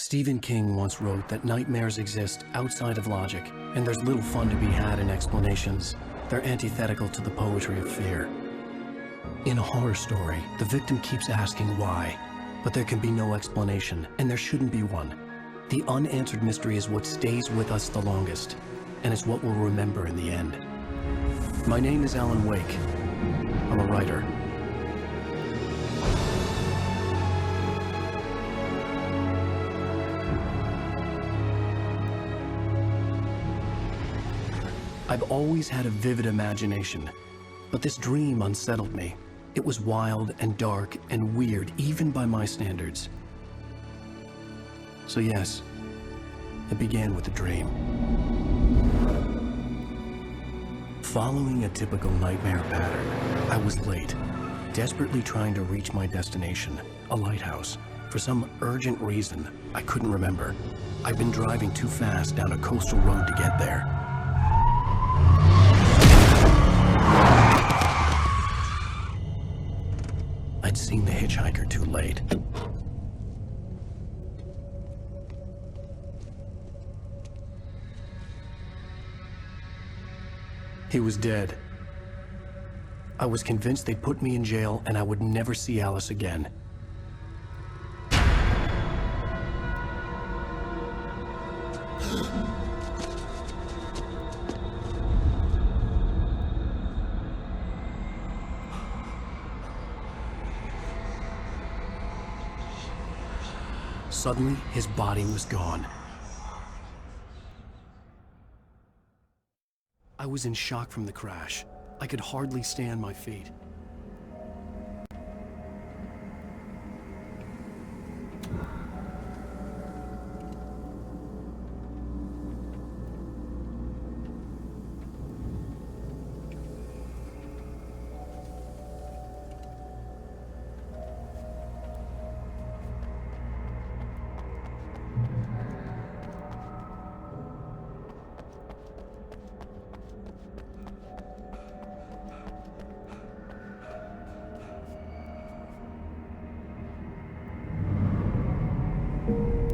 Stephen King once wrote that nightmares exist outside of logic, and there's little fun to be had in explanations. They're antithetical to the poetry of fear. In a horror story, the victim keeps asking why, but there can be no explanation, and there shouldn't be one. The unanswered mystery is what stays with us the longest, and it's what we'll remember in the end. My name is Alan Wake. I'm a writer. I've always had a vivid imagination, but this dream unsettled me. It was wild and dark and weird, even by my standards. So yes, it began with a dream. Following a typical nightmare pattern, I was late, desperately trying to reach my destination, a lighthouse. For some urgent reason, I couldn't remember. I'd been driving too fast down a coastal road to get there. I'd seen the hitchhiker too late. He was dead. I was convinced they'd put me in jail and I would never see Alice again. Suddenly, his body was gone. I was in shock from the crash. I could hardly stay on my feet.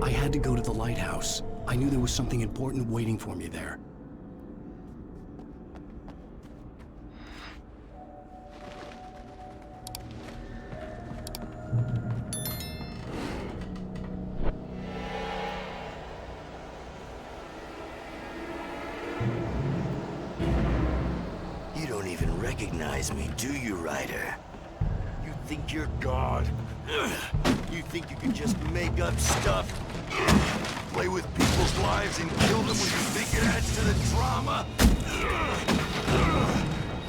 I had to go to the lighthouse. I knew there was something important waiting for me there. You don't even recognize me, do you, Ryder? You think you're God? You think you can just make up stuff? Play with people's lives and kill them when you think it adds to the drama?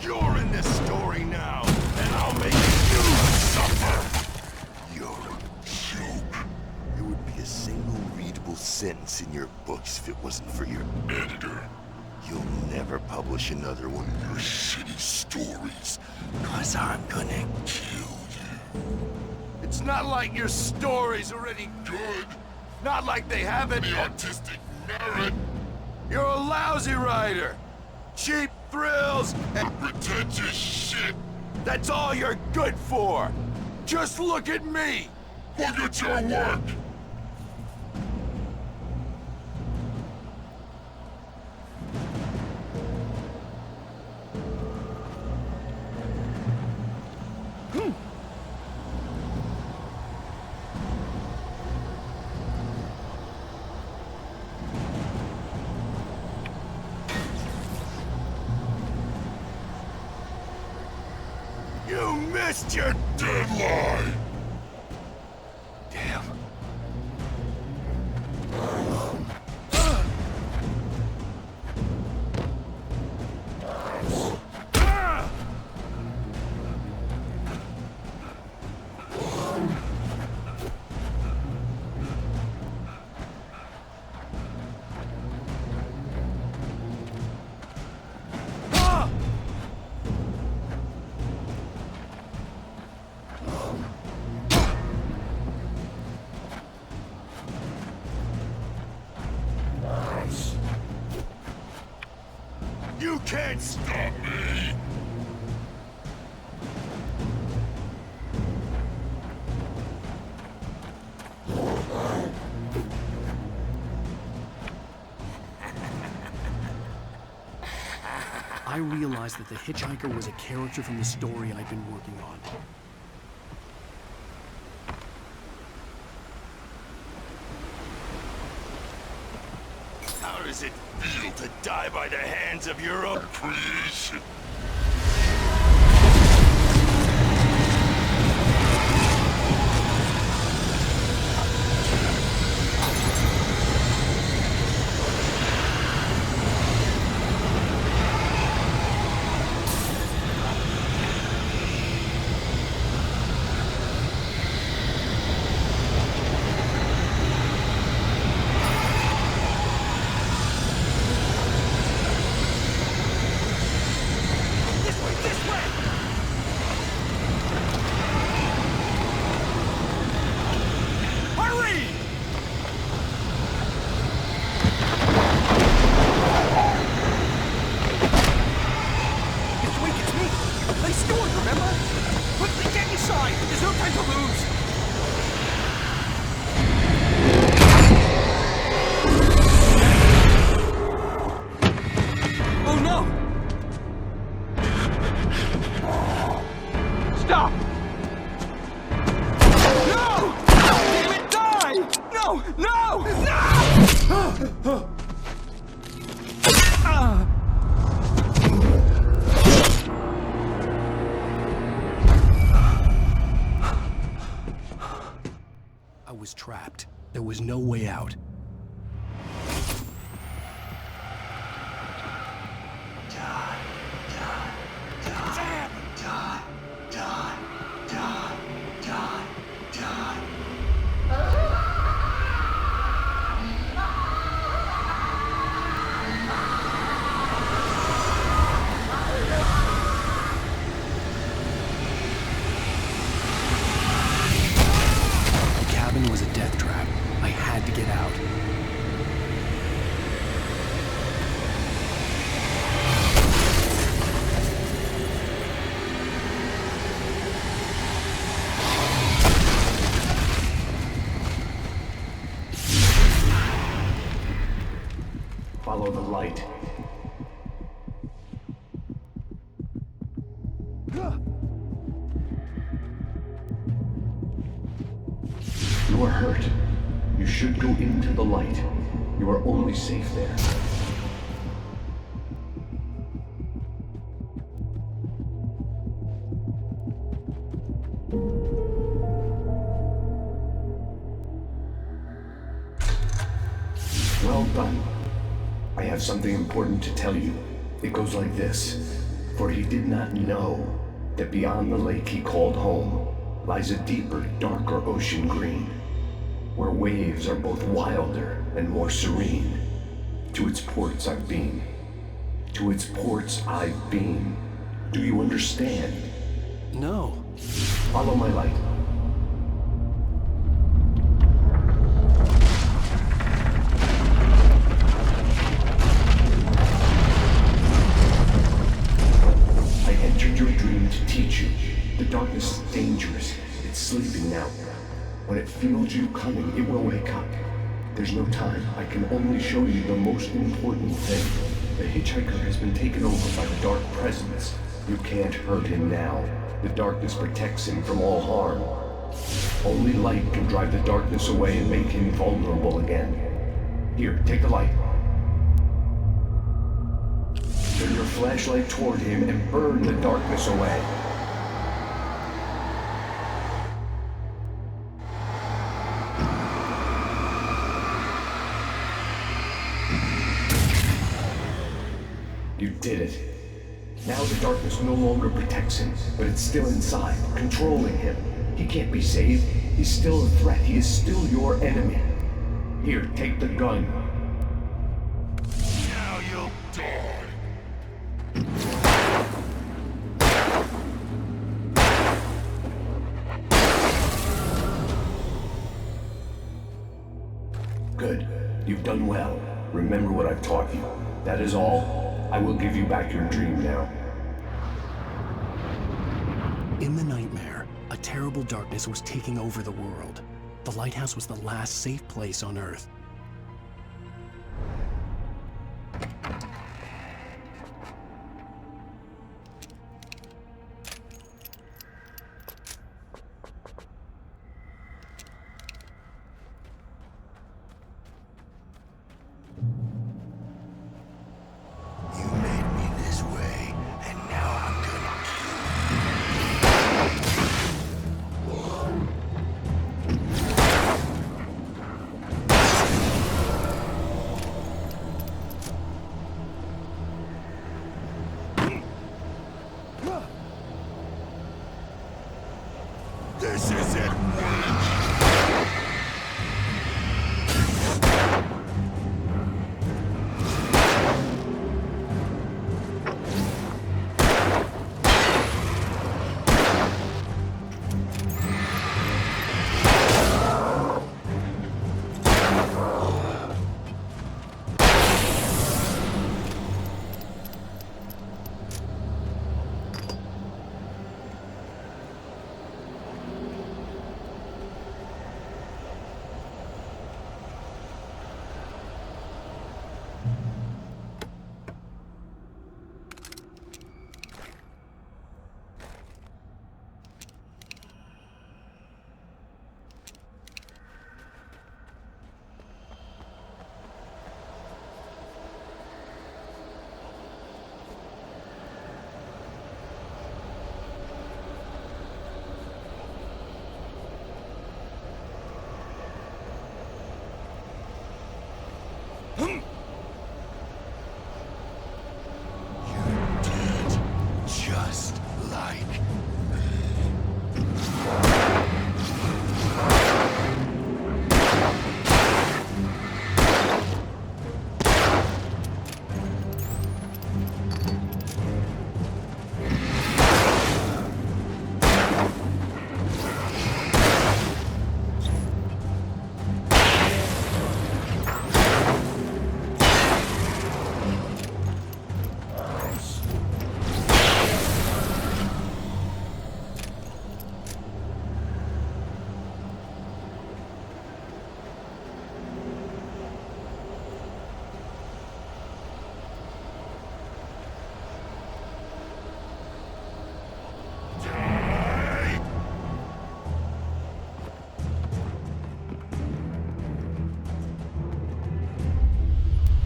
You're in this story now, and I'll make you suffer! You're a joke. There would be a single readable sentence in your books if it wasn't for your editor. You'll never publish another one of your shitty stories, 'cause I'm gonna kill you. It's not like your story's already good. Not like they have any artistic merit. You're a lousy writer. Cheap thrills and pretentious shit. That's all you're good for. Just look at me. Look at your work. You missed your deadline! Damn. You can't stop me! realized that the hitchhiker was a character from the story I'd been working on. How does it feel to die by the hands of your own creation? I was trapped. There was no way out. The cabin was a death trap. I had to get out. Follow the light. You are hurt. You should go into the light. You are only safe there. Well done. I have something important to tell you. It goes like this. For he did not know that beyond the lake he called home lies a deeper, darker ocean green, where waves are both wilder and more serene. To its ports I've been. To its ports I've been. Do you understand? No. Follow my light. I entered your dream to teach you. The darkness is dangerous. It's sleeping now. When it feels you coming, it will wake up. There's no time. I can only show you the most important thing. The hitchhiker has been taken over by the dark presence. You can't hurt him now. The darkness protects him from all harm. Only light can drive the darkness away and make him vulnerable again. Here, take the light. Turn your flashlight toward him and burn the darkness away. You did it. Now the darkness no longer protects him, but it's still inside, controlling him. He can't be saved. He's still a threat. He is still your enemy. Here, take the gun. Now you'll die. Good. You've done well. Remember what I've taught you. That is all. I will give you back your dream now. In the nightmare, a terrible darkness was taking over the world. The lighthouse was the last safe place on Earth. This isn't just like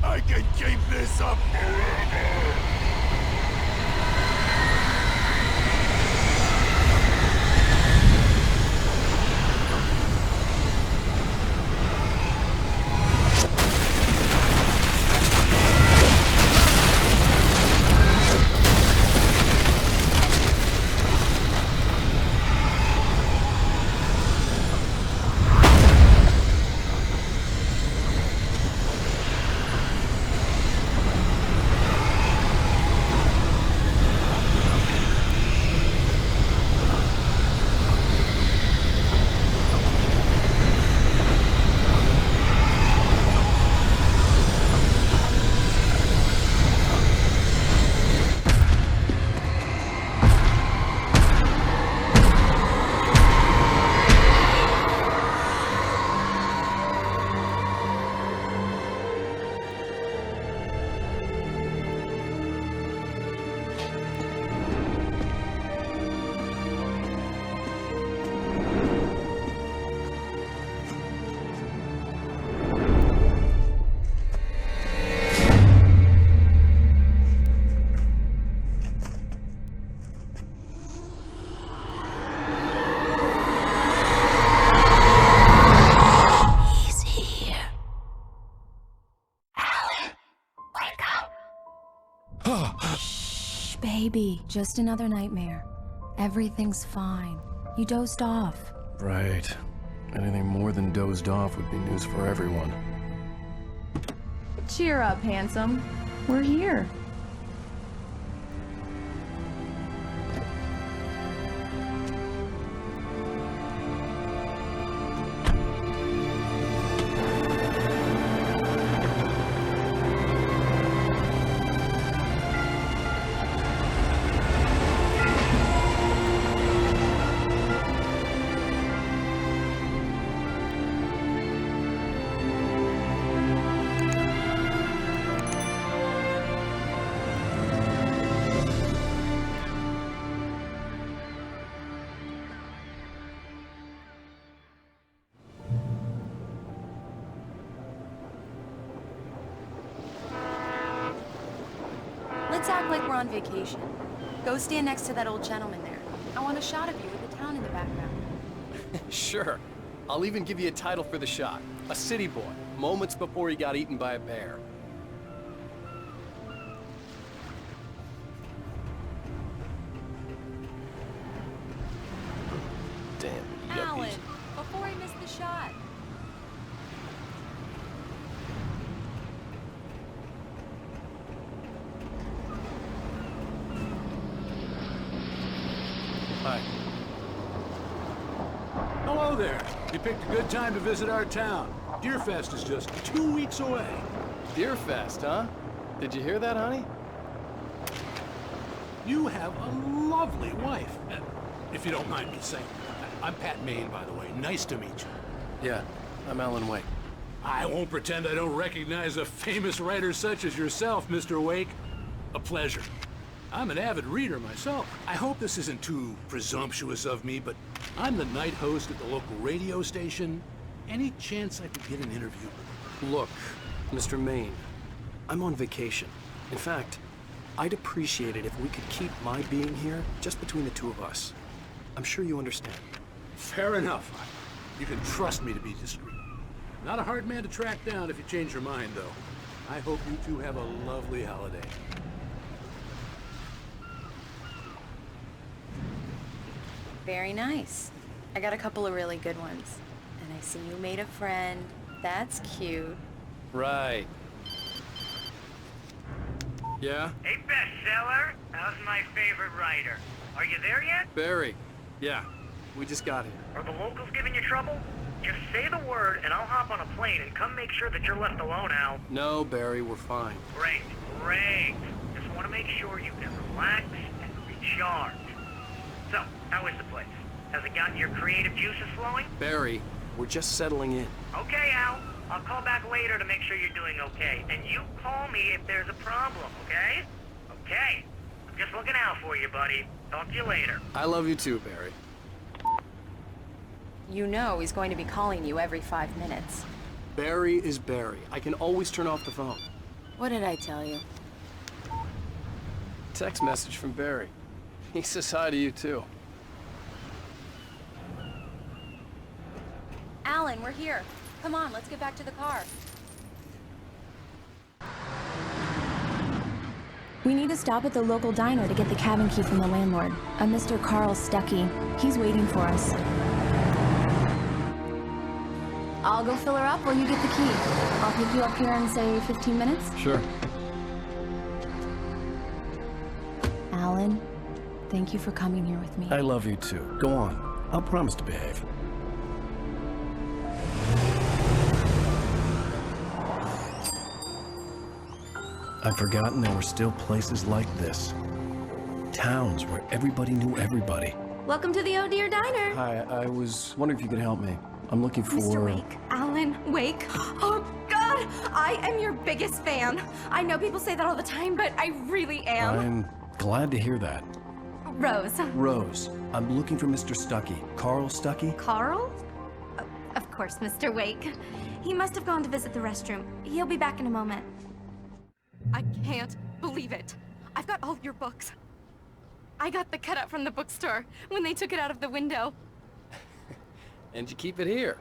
I can keep this up forever! Shh, baby. Just another nightmare. Everything's fine. You dozed off. Right. Anything more than dozed off would be news for everyone. Cheer up, handsome. We're here. Let's act like we're on vacation. Go stand next to that old gentleman there. I want a shot of you with the town in the background. Sure. I'll even give you a title for the shot. A city boy, moments before he got eaten by a bear. Damn Alan, yuppies. before I miss the shot. Hi. Hello there. You picked a good time to visit our town. Deerfest is just 2 weeks away. Deerfest, huh? Did you hear that, honey? You have a lovely wife. If you don't mind me saying. I'm Pat Maine, by the way. Nice to meet you. Yeah, I'm Alan Wake. I won't pretend I don't recognize a famous writer such as yourself, Mr. Wake. A pleasure. I'm an avid reader myself. I hope this isn't too presumptuous of me, but I'm the night host at the local radio station. Any chance I could get an interview? Look, Mr. Maine, I'm on vacation. In fact, I'd appreciate it if we could keep my being here just between the two of us. I'm sure you understand. Fair enough. You can trust me to be discreet. Not a hard man to track down if you change your mind, though. I hope you two have a lovely holiday. Very nice. I got a couple of really good ones. And I see you made a friend. That's cute. Right. Yeah? Hey, bestseller. How's my favorite writer? Are you there yet? Barry. Yeah, we just got here. Are the locals giving you trouble? Just say the word and I'll hop on a plane and come make sure that you're left alone, Al. No, Barry, we're fine. Great, great. Just want to make sure you can relax and recharge. So, how is the place? Has it gotten your creative juices flowing? Barry, we're just settling in. Okay, Al. I'll call back later to make sure you're doing okay. And you call me if there's a problem, okay? Okay. I'm just looking out for you, buddy. Talk to you later. I love you too, Barry. You know he's going to be calling you every 5 minutes. Barry is Barry. I can always turn off the phone. What did I tell you? Text message from Barry. He says hi to you too. Alan, we're here. Come on, let's get back to the car. We need to stop at the local diner to get the cabin key from the landlord, a Mr. Carl Stuckey. He's waiting for us. I'll go fill her up while you get the key. I'll pick you up here in, say, 15 minutes. Sure. Alan, thank you for coming here with me. I love you too. Go on. I'll promise to behave. I've forgotten there were still places like this. Towns where everybody knew everybody. Welcome to the Oh Dear Diner. Hi, I was wondering if you could help me. I'm looking for... Mr. Wake. Alan Wake. Oh, God! I am your biggest fan. I know people say that all the time, but I really am. I'm glad to hear that. Rose. Rose, I'm looking for Mr. Stuckey. Carl Stuckey? Carl? Of course, Mr. Wake. He must have gone to visit the restroom. He'll be back in a moment. I can't believe it. I've got all your books. I got the cutout from the bookstore when they took it out of the window. And you keep it here.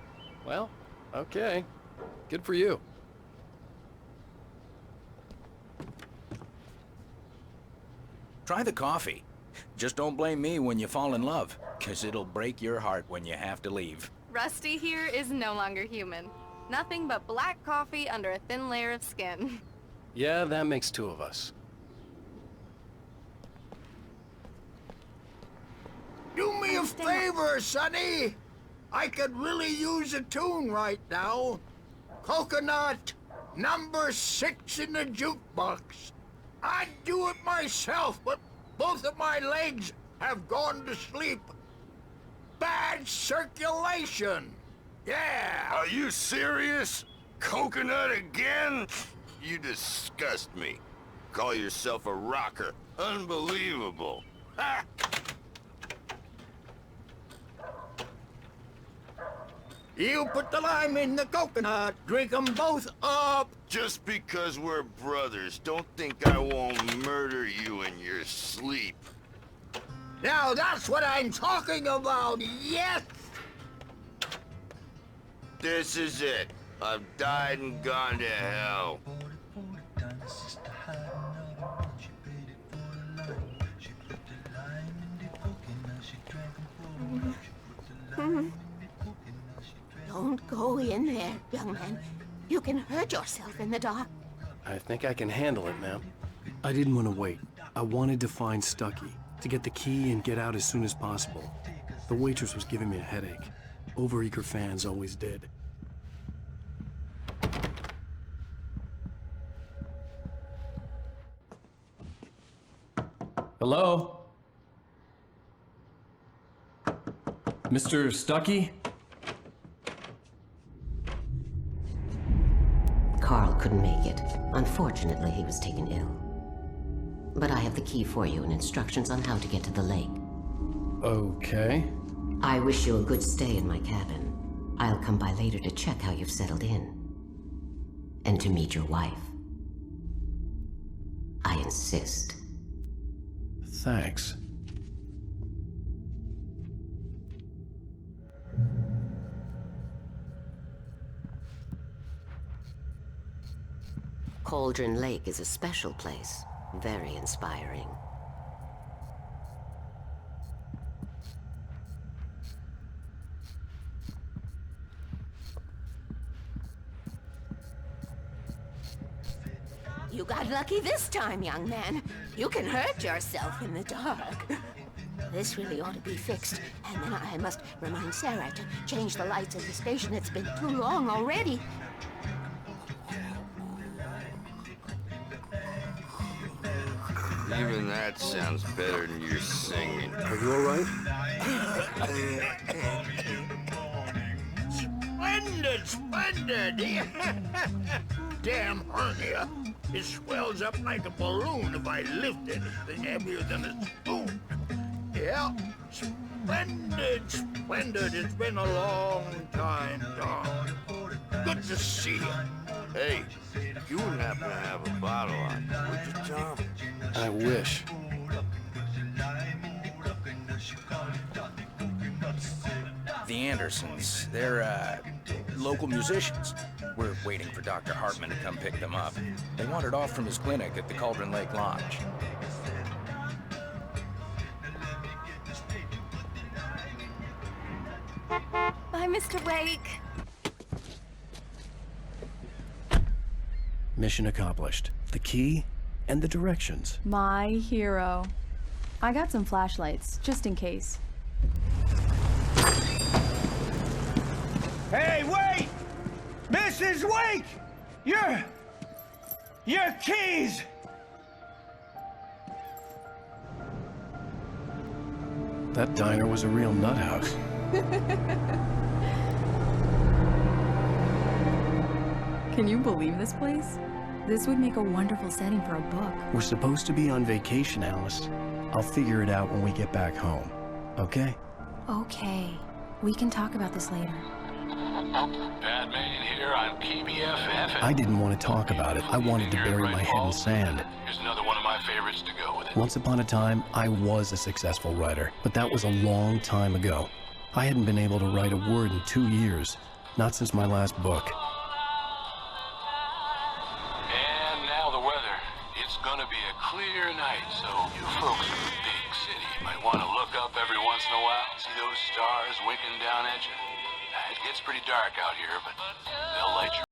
Well, okay. Good for you. Try the coffee. Just don't blame me when you fall in love, 'cause it'll break your heart when you have to leave. Rusty here is no longer human. Nothing but black coffee under a thin layer of skin. Yeah, that makes two of us. Do me a favor, Sonny. I could really use a tune right now. Coconut, number 6 in the jukebox. I'd do it myself, but both of my legs have gone to sleep. Bad circulation. Yeah. Are you serious? Coconut again? You disgust me. Call yourself a rocker. Unbelievable. Ha! You put the lime in the coconut, drink them both up. Just because we're brothers, don't think I won't murder you in your sleep. Now that's what I'm talking about, yes! This is it. I've died and gone to hell. go in there, young man. You can hurt yourself in the dark. I think I can handle it, ma'am. I didn't want to wait. I wanted to find Stucky, to get the key and get out as soon as possible. The waitress was giving me a headache. Overeager fans always did. Hello? Mr. Stucky? Carl couldn't make it. Unfortunately, he was taken ill. But I have the key for you and instructions on how to get to the lake. Okay. I wish you a good stay in my cabin. I'll come by later to check how you've settled in. And to meet your wife. I insist. Thanks. Cauldron Lake is a special place. Very inspiring. You got lucky this time, young man. You can hurt yourself in the dark. This really ought to be fixed. And then I must remind Sarah to change the lights in the station. It's been too long already. Even that sounds better than your singing. Are you all right? Splendid, splendid! Damn hernia. It swells up like a balloon if I lift anything heavier than a spoon. Yeah, splendid, splendid. It's been a long time, Tom. Good to see you. Hey, you wouldn't happen to have a bottle on you, would you, Tom? I wish. The Andersons, they're, local musicians. We're waiting for Dr. Hartman to come pick them up. They wandered off from his clinic at the Cauldron Lake Lodge. Bye, Mr. Wake. Mission accomplished. The key and the directions. My hero. I got some flashlights, just in case. Hey, wait! Mrs. Wake! Your keys! That diner was a real nut house. Can you believe this place? This would make a wonderful setting for a book. We're supposed to be on vacation, Alice. I'll figure it out when we get back home. Okay? Okay. We can talk about this later. Bad man here on KBFF. I didn't want to talk about it. I wanted to bury my head in sand. Here's another one of my favorites to go with it. Once upon a time, I was a successful writer, but that was a long time ago. I hadn't been able to write a word in 2 years, not since my last book. And now the weather. It's gonna be a clear night, so you folks in the big city might want to look up every once in a while, see those stars winking down at you. It gets pretty dark out here, but they'll light you.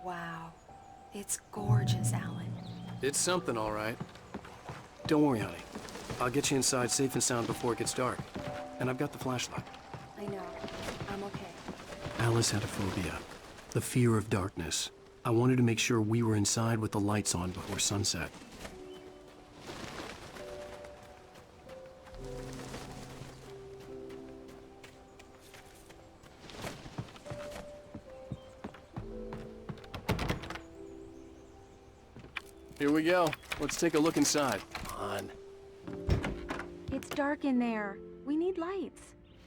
Wow. It's gorgeous, Alan. It's something, all right. Don't worry, honey. I'll get you inside safe and sound before it gets dark. And I've got the flashlight. I know. I'm okay. Alice had a phobia. The fear of darkness. I wanted to make sure we were inside with the lights on before sunset. Here we go. Let's take a look inside. Come on. It's dark in there. We need lights.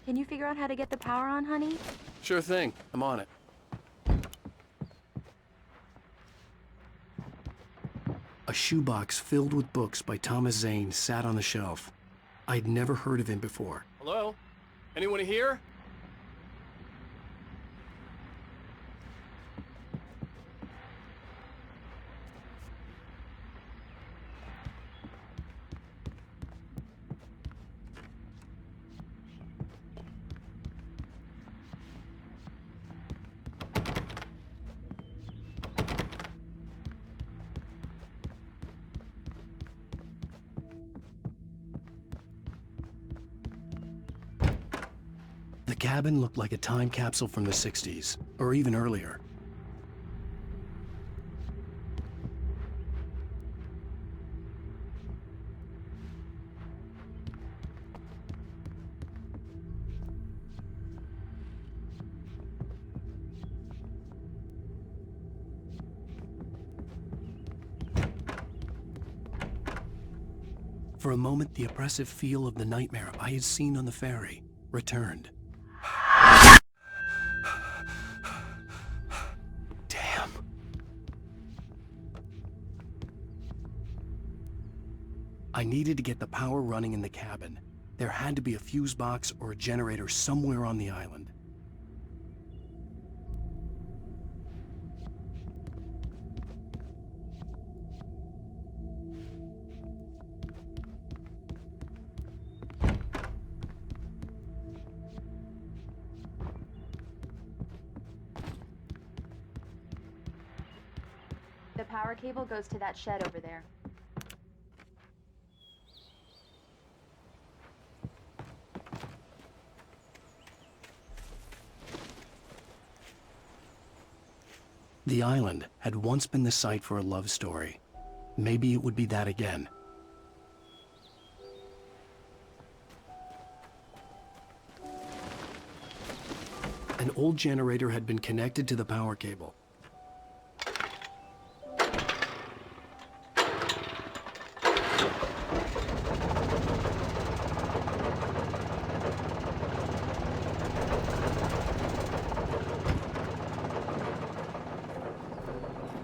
Can you figure out how to get the power on, honey? Sure thing. I'm on it. A shoebox filled with books by Thomas Zane sat on the shelf. I'd never heard of him before. Hello? Anyone here? The cabin looked like a time capsule from the 60s, or even earlier. For a moment, the oppressive feel of the nightmare I had seen on the ferry returned. Damn. I needed to get the power running in the cabin. There had to be a fuse box or a generator somewhere on the island. The power cable goes to that shed over there. The island had once been the site for a love story. Maybe it would be that again. An old generator had been connected to the power cable.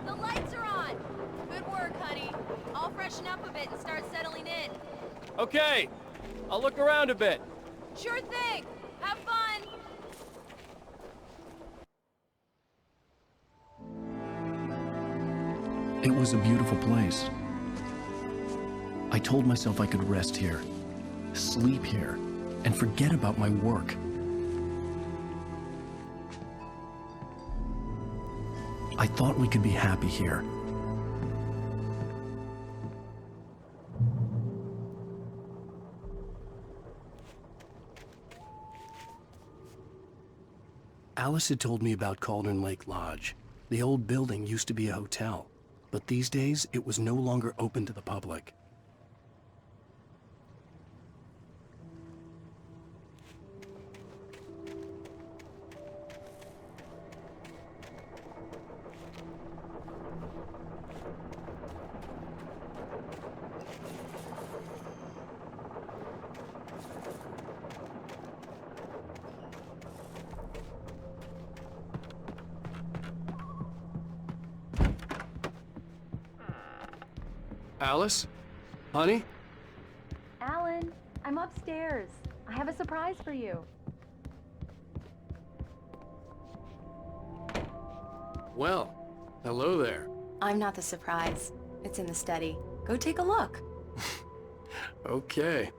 The lights are on! Good work, honey. I'll freshen up a bit and start settling in. Okay, I'll look around a bit. Sure thing! Have fun! It was a beautiful place. I told myself I could rest here, sleep here, and forget about my work. I thought we could be happy here. Alice had told me about Cauldron Lake Lodge. The old building used to be a hotel, but these days it was no longer open to the public. Alice? Honey? Alan, I'm upstairs. I have a surprise for you. Well, hello there. I'm not the surprise. It's in the study. Go take a look. Okay.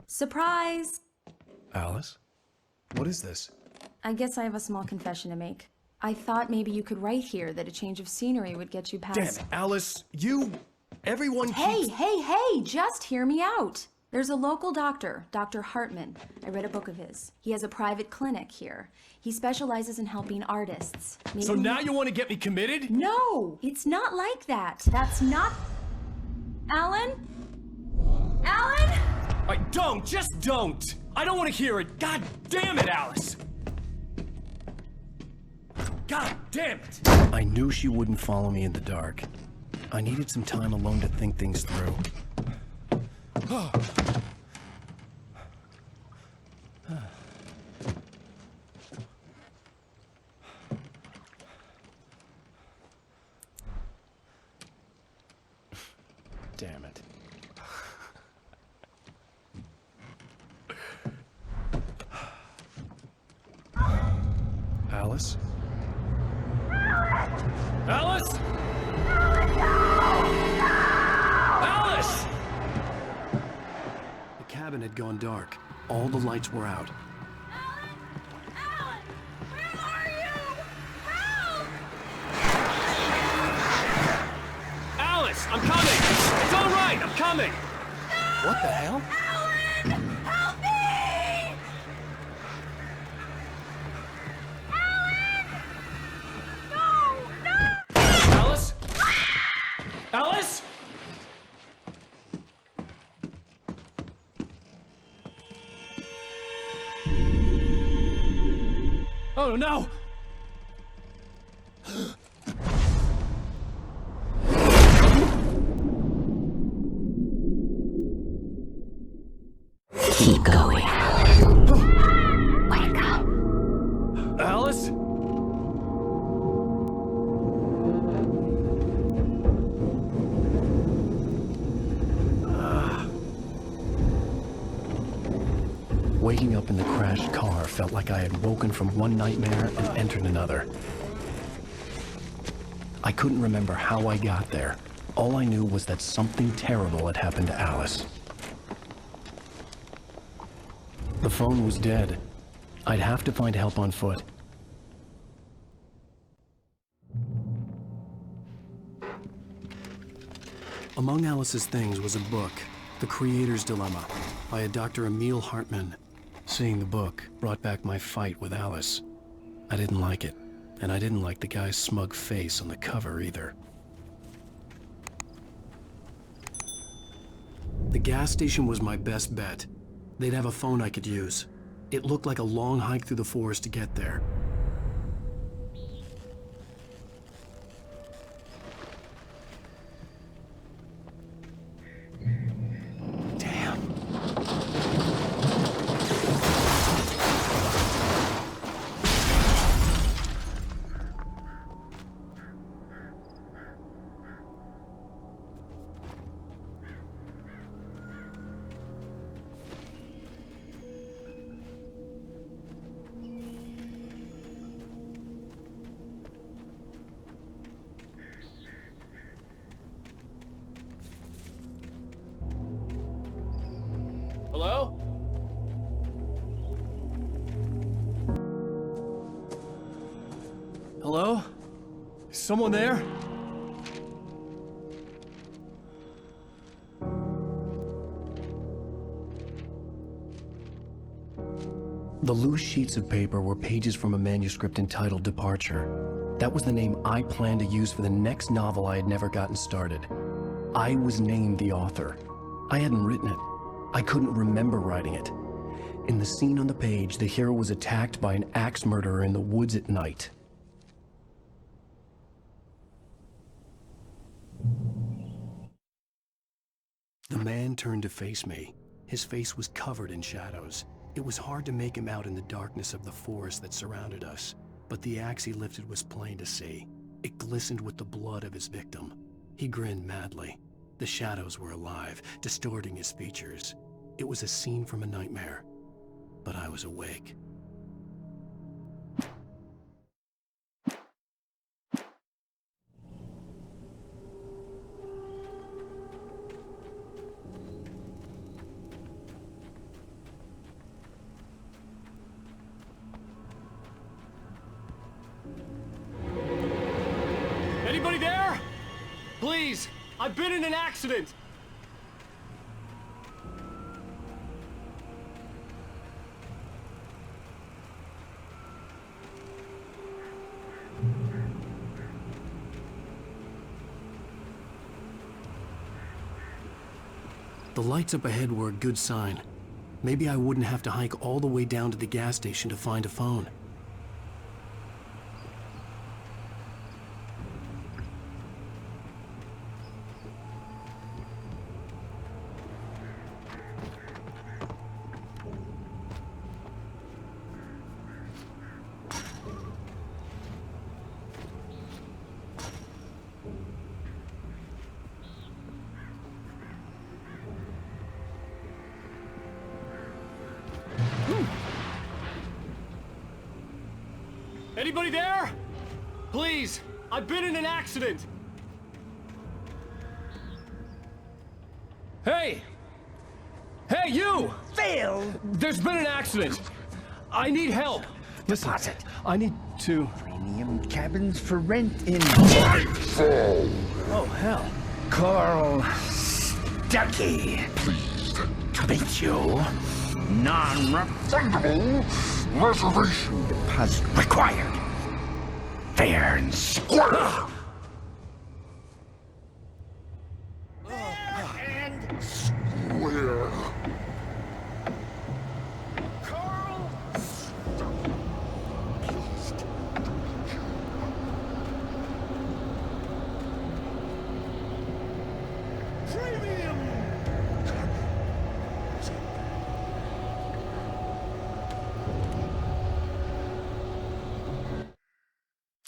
Surprise! Alice? What is this? I guess I have a small confession to make. I thought maybe you could write here that a change of scenery would get you past... Damn it, Alice, everyone Hey, hey, just hear me out. There's a local doctor, Dr. Hartman. I read a book of his. He has a private clinic here. He specializes in helping artists. So now you want to get me committed? No, it's not like that. That's not... Alan? Alan? Just don't! I don't want to hear it! God damn it, Alice! God damn it! I knew she wouldn't follow me in the dark. I needed some time alone to think things through. damn it. Alice? Alice? Alice! The cabin had gone dark. All the lights were out. Alice, I'm coming! It's all right, I'm coming! No! What the hell? Alan! Help me! Alan! No! No! Alice? Alice? Oh no! Keep going. Wake up. Alice? Waking up in the crashed car felt like I had woken from one nightmare and entered another. I couldn't remember how I got there. All I knew was that something terrible had happened to Alice. The phone was dead. I'd have to find help on foot. Among Alice's things was a book, The Creator's Dilemma, by a Dr. Emil Hartman. Seeing the book brought back my fight with Alice. I didn't like it, and I didn't like the guy's smug face on the cover either. The gas station was my best bet. They'd have a phone I could use. It looked like a long hike through the forest to get there. Hello? Hello? Is someone there? The loose sheets of paper were pages from a manuscript entitled Departure. That was the name I planned to use for the next novel I had never gotten started. I was named the author. I hadn't written it. I couldn't remember writing it. In the scene on the page, the hero was attacked by an axe murderer in the woods at night. The man turned to face me. His face was covered in shadows. It was hard to make him out in the darkness of the forest that surrounded us, but the axe he lifted was plain to see. It glistened with the blood of his victim. He grinned madly. The shadows were alive, distorting his features. It was a scene from a nightmare, but I was awake. Anybody there? Please, I've been in an accident. The lights up ahead were a good sign. Maybe I wouldn't have to hike all the way down to the gas station to find a phone. Anybody there? Please, I've been in an accident. Hey! Hey, you! Phil! There's been an accident. I need help. Listen, I need to... Premium cabins for rent in... Oh, hell. Carl Stuckey. Pleased to meet you. Non-refundable reservation deposit required. Fair and square. And square. Carl. Premium.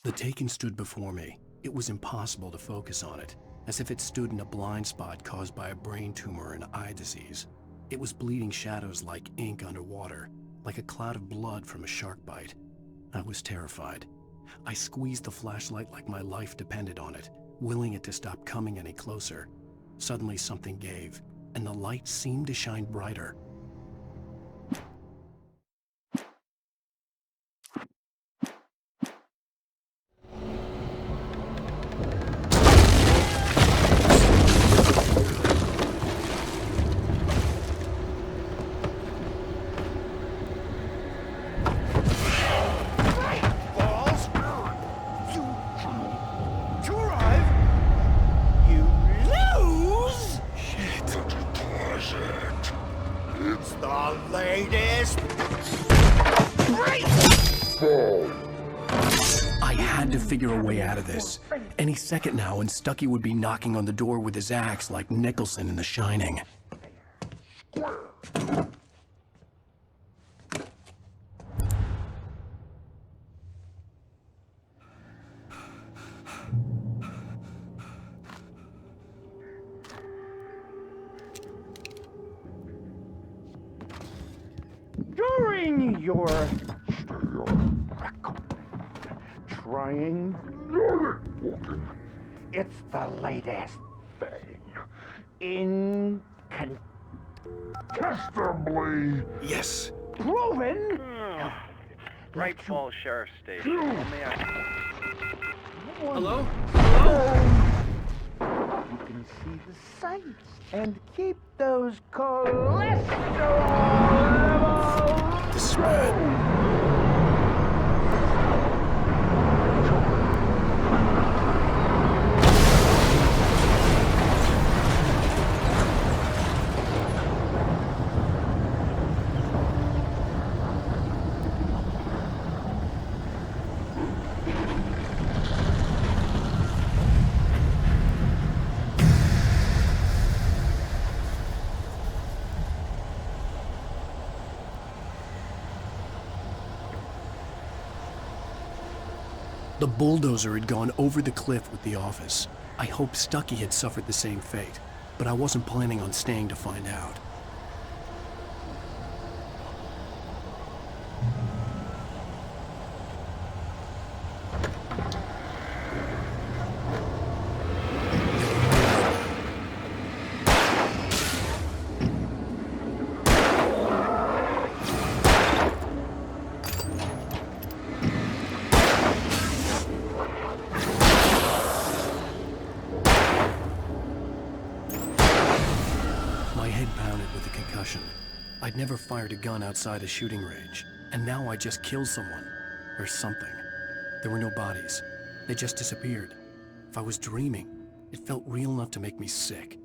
The Taken stood before me. It was impossible to focus on it, as if it stood in a blind spot caused by a brain tumor and eye disease. It was bleeding shadows like ink underwater, like a cloud of blood from a shark bite. I was terrified. I squeezed the flashlight like my life depended on it, willing it to stop coming any closer. Suddenly something gave, and the light seemed to shine brighter. I had to figure a way out of this. Any second now, and Stuckey would be knocking on the door with his axe like Nicholson in The Shining. During your trying, it's the latest thing. Incontestably. Yes. Proven. Great Falls Sheriff Station. Hello? You can see the sights and keep those cholesterol levels. This is bad. The bulldozer had gone over the cliff with the office. I hoped Stuckey had suffered the same fate, but I wasn't planning on staying to find out. I'd never fired a gun outside a shooting range, and now I just killed someone. Or something. There were no bodies. They just disappeared. If I was dreaming, it felt real enough to make me sick.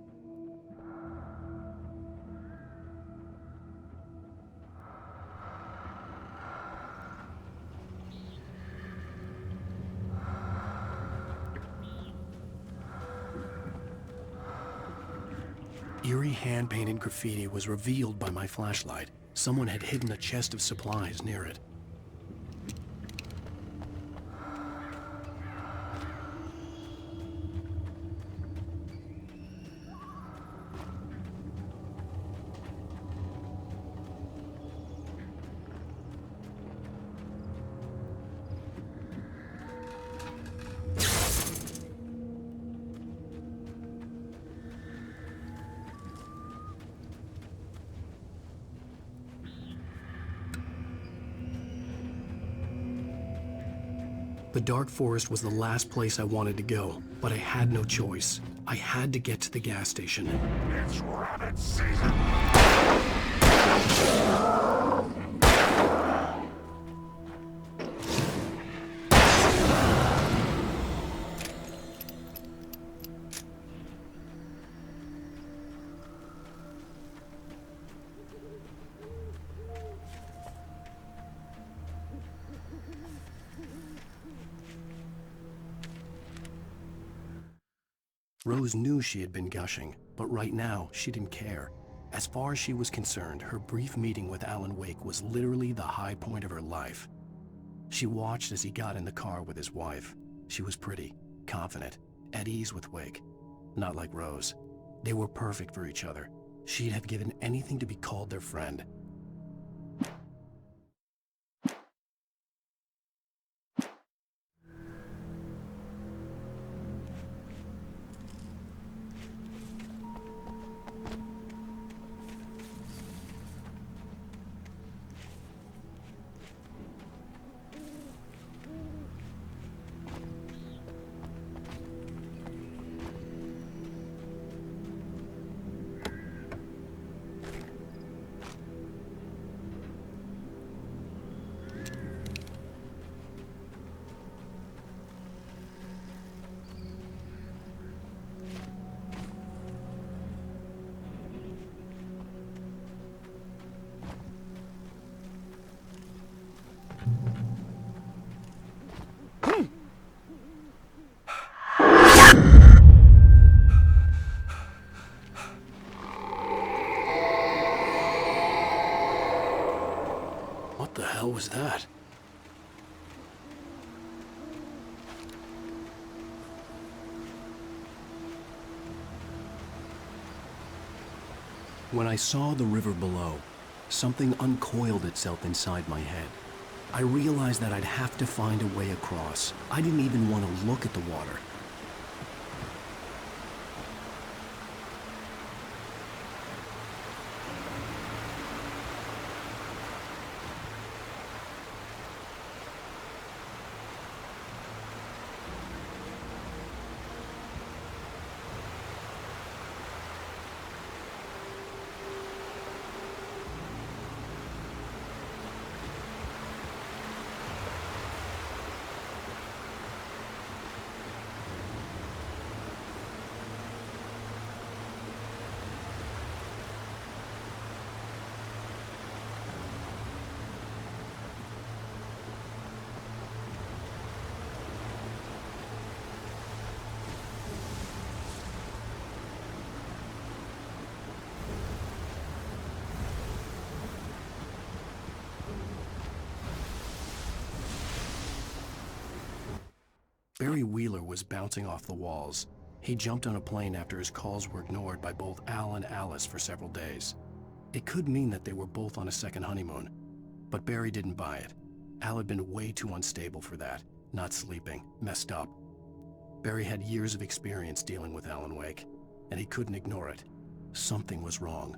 Eerie hand-painted graffiti was revealed by my flashlight. Someone had hidden a chest of supplies near it. The dark forest was the last place I wanted to go, but I had no choice. I had to get to the gas station. It's rabbit season! Rose knew she had been gushing, but right now, she didn't care. As far as she was concerned, her brief meeting with Alan Wake was literally the high point of her life. She watched as he got in the car with his wife. She was pretty, confident, at ease with Wake. Not like Rose. They were perfect for each other. She'd have given anything to be called their friend. What the hell was that? When I saw the river below, something uncoiled itself inside my head. I realized that I'd have to find a way across. I didn't even want to look at the water. Barry Wheeler was bouncing off the walls. He jumped on a plane after his calls were ignored by both Al and Alice for several days. It could mean that they were both on a second honeymoon, but Barry didn't buy it. Al had been way too unstable for that, not sleeping, messed up. Barry had years of experience dealing with Alan Wake, and he couldn't ignore it. Something was wrong.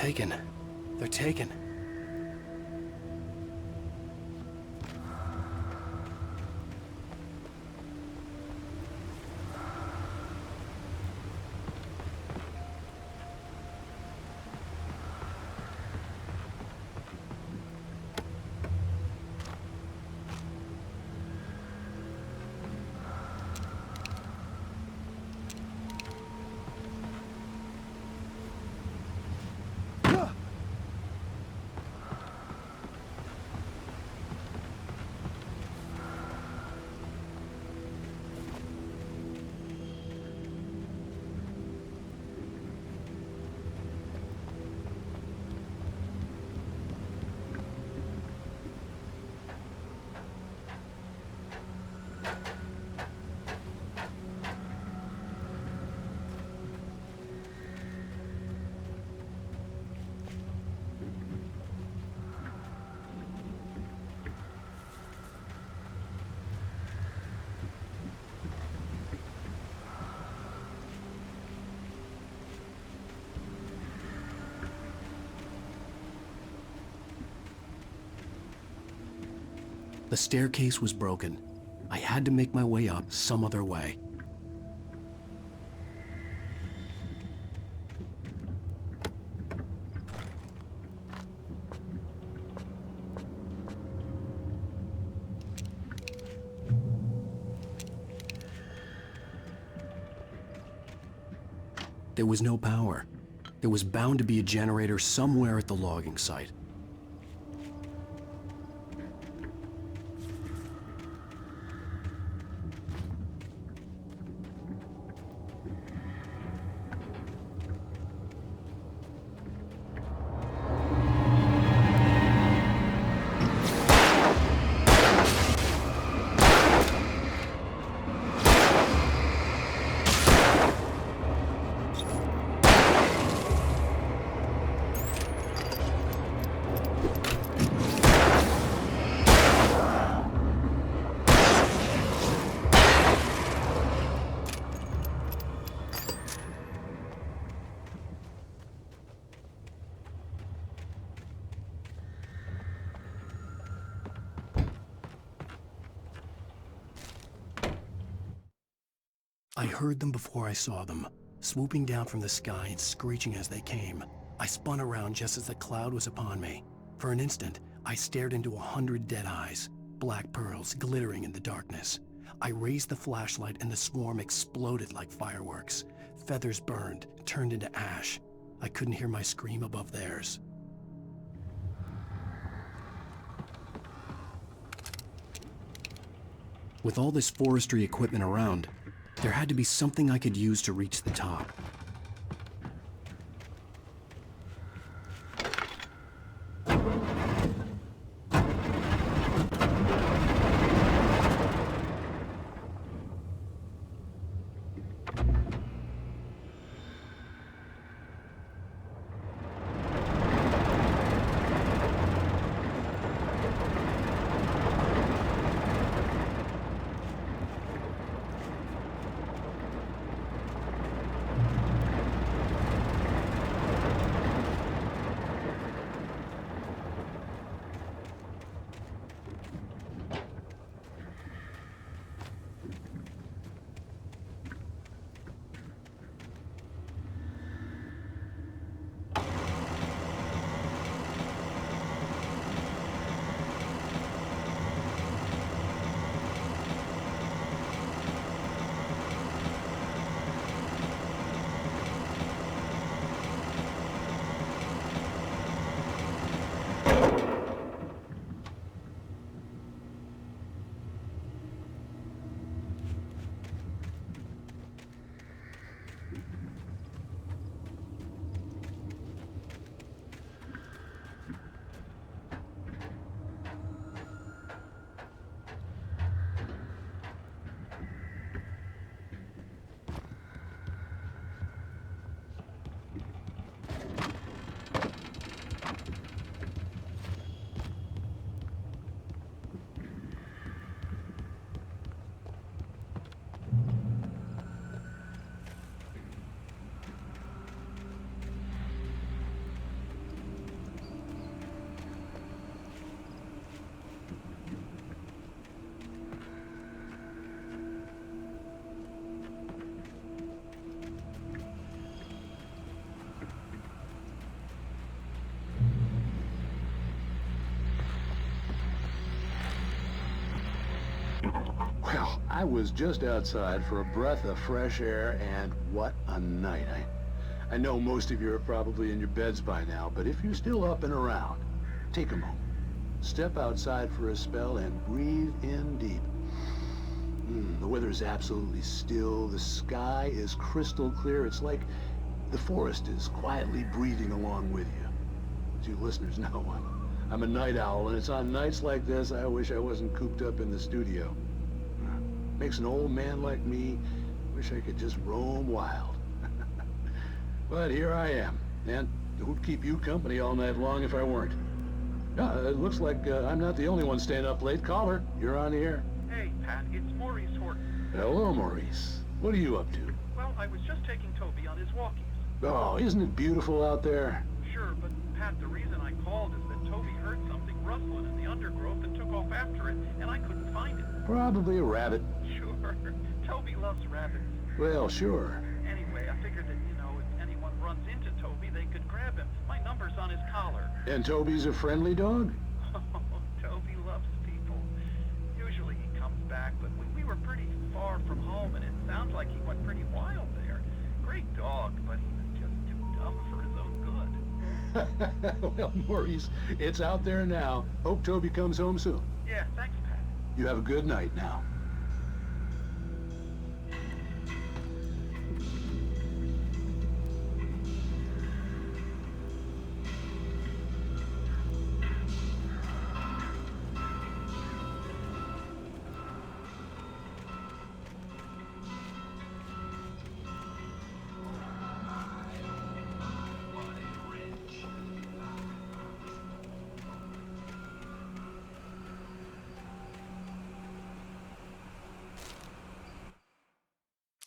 taken. They're taken. The staircase was broken. I had to make my way up some other way. There was no power. There was bound to be a generator somewhere at the logging site. I heard them before I saw them, swooping down from the sky and screeching as they came. I spun around just as the cloud was upon me. For an instant, I stared into 100 dead eyes, black pearls glittering in the darkness. I raised the flashlight and the swarm exploded like fireworks. Feathers burned, turned into ash. I couldn't hear my scream above theirs. With all this forestry equipment around, there had to be something I could use to reach the top. I was just outside for a breath of fresh air, and what a night. I know most of you are probably in your beds by now, but if you're still up and around, take a moment. Step outside for a spell and breathe in deep. The weather is absolutely still. The sky is crystal clear. It's like the forest is quietly breathing along with you. As you listeners know, I'm a night owl, and it's on nights like this I wish I wasn't cooped up in the studio. Makes an old man like me wish I could just roam wild. But here I am, and who'd keep you company all night long if I weren't? It looks like I'm not the only one staying up late. Caller, you're on the air. Hey, Pat, it's Maurice Horton. Hello, Maurice. What are you up to? Well, I was just taking Toby on his walkies. Oh, isn't it beautiful out there? Sure, but Pat, the reason I called is that Toby heard something rustling in the undergrowth and took off after it, and I couldn't find it. Probably a rabbit. Sure. Toby loves rabbits. Well, sure. Anyway, I figured that, if anyone runs into Toby, they could grab him. My number's on his collar. And Toby's a friendly dog? Oh, Toby loves people. Usually he comes back, but we were pretty far from home, and it sounds like he went pretty wild there. Great dog, but he was just too dumb for his own good. Well, Maurice, it's out there now. Hope Toby comes home soon. Yeah, thanks, Pat. You have a good night now.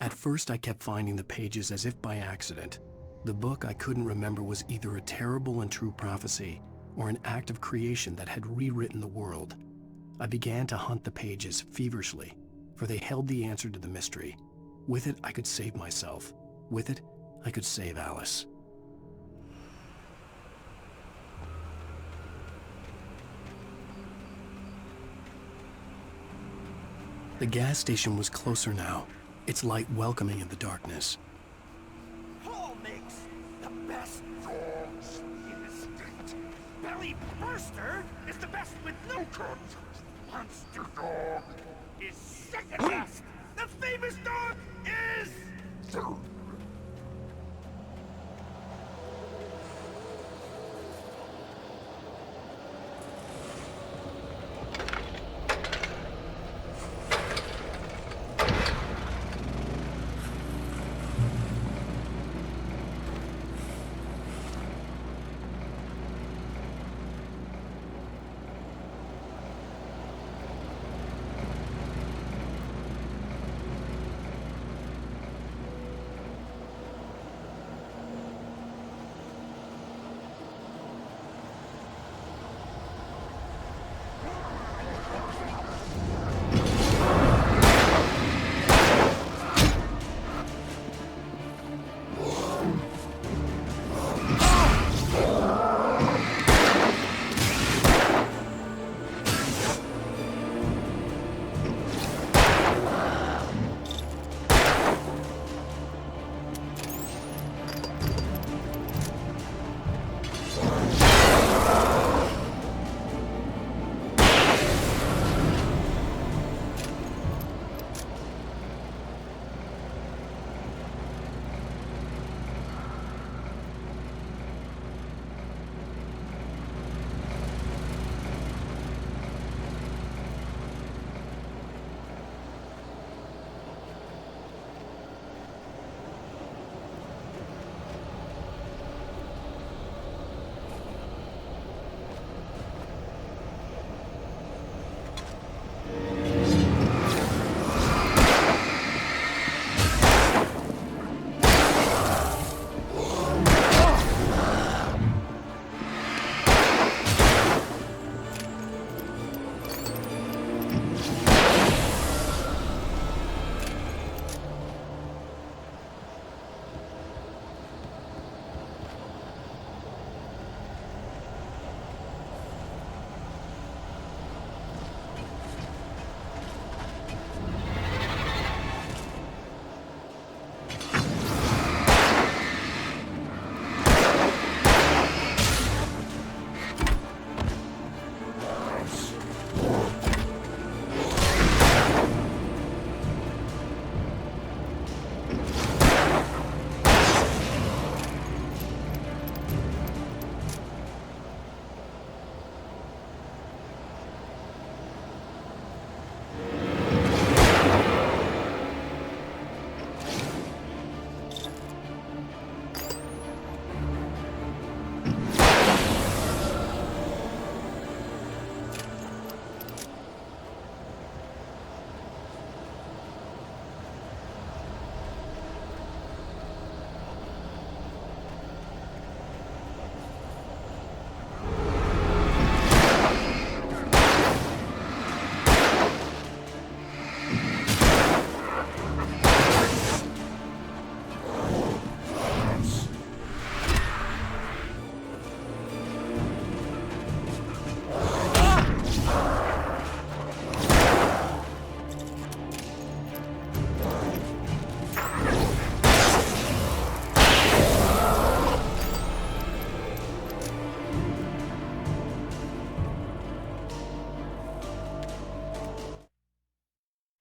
At first, I kept finding the pages as if by accident. The book I couldn't remember was either a terrible and true prophecy or an act of creation that had rewritten the world. I began to hunt the pages feverishly, for they held the answer to the mystery. With it, I could save myself. With it, I could save Alice. The gas station was closer now, its light welcoming in the darkness. Paul makes the best dogs in the state. Belly Burster is the best with no guns. Monster Dog is second best. The famous dog is...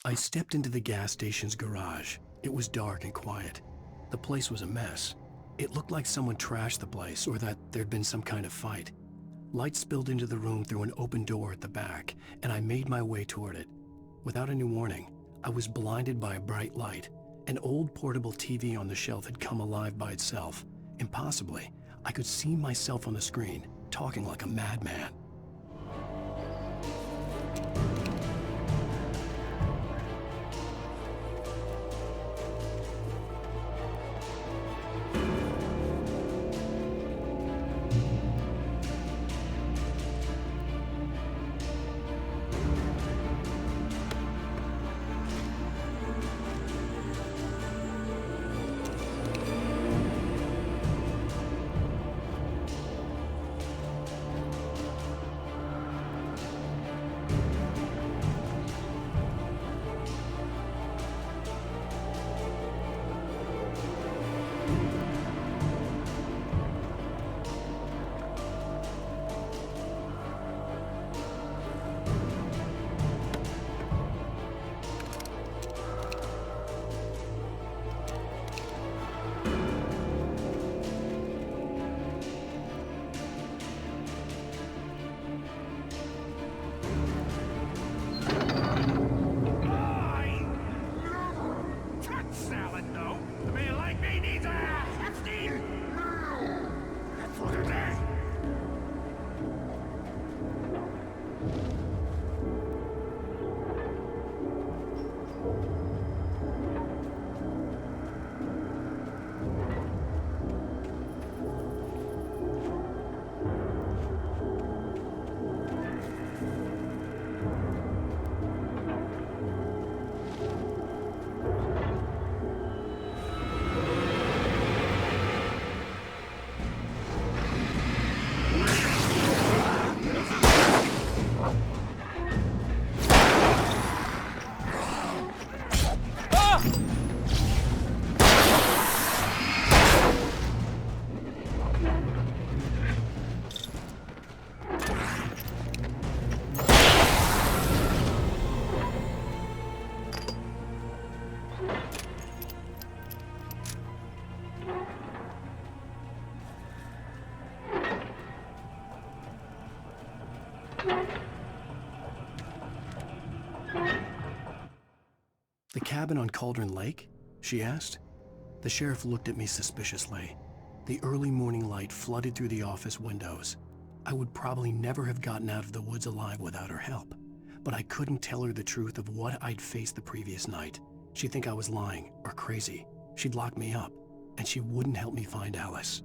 I stepped into the gas station's garage. It was dark and quiet. The place was a mess. It looked like someone trashed the place or that there'd been some kind of fight. Light spilled into the room through an open door at the back, and I made my way toward it. Without any warning, I was blinded by a bright light. An old portable TV on the shelf had come alive by itself. Impossibly, I could see myself on the screen, talking like a madman. The cabin on Cauldron Lake? She asked. The sheriff looked at me suspiciously. The early morning light flooded through the office windows. I would probably never have gotten out of the woods alive without her help, but I couldn't tell her the truth of what I'd faced the previous night. She'd think I was lying or crazy. She'd lock me up, and she wouldn't help me find Alice.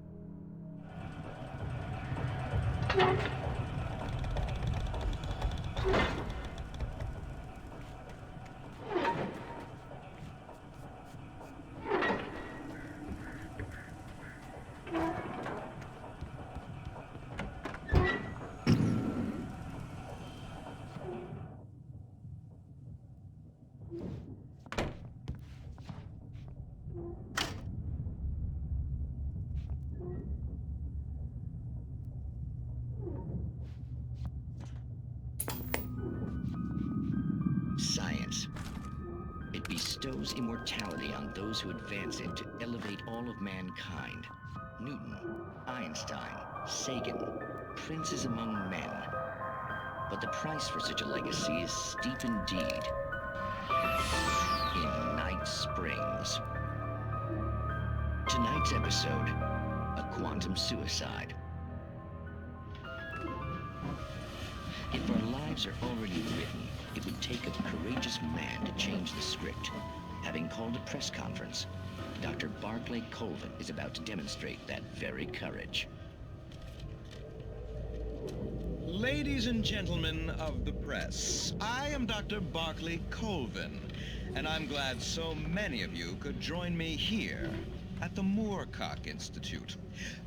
Science. It bestows immortality on those who advance it to elevate all of mankind. Newton, Einstein, Sagan, princes among men. But the price for such a legacy is steep indeed. In Night Springs. Tonight's episode, a quantum suicide. If our lives are already written, it would take a courageous man to change the script. Having called a press conference, Dr. Barclay Colvin is about to demonstrate that very courage. Ladies and gentlemen of the press, I am Dr. Barclay Colvin, and I'm glad so many of you could join me here at the Moorcock Institute.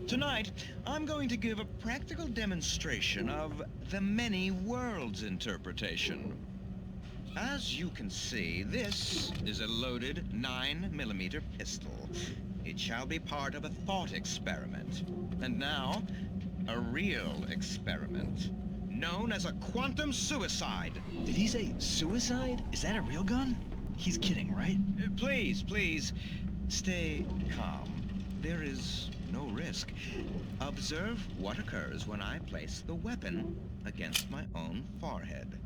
Tonight, I'm going to give a practical demonstration of the many worlds interpretation. As you can see, this is a loaded 9mm pistol. It shall be part of a thought experiment. And now, a real experiment. known as a quantum suicide. Did he say suicide? Is that a real gun? He's kidding, right? Please, please, stay calm. There is no risk. Observe what occurs when I place the weapon against my own forehead.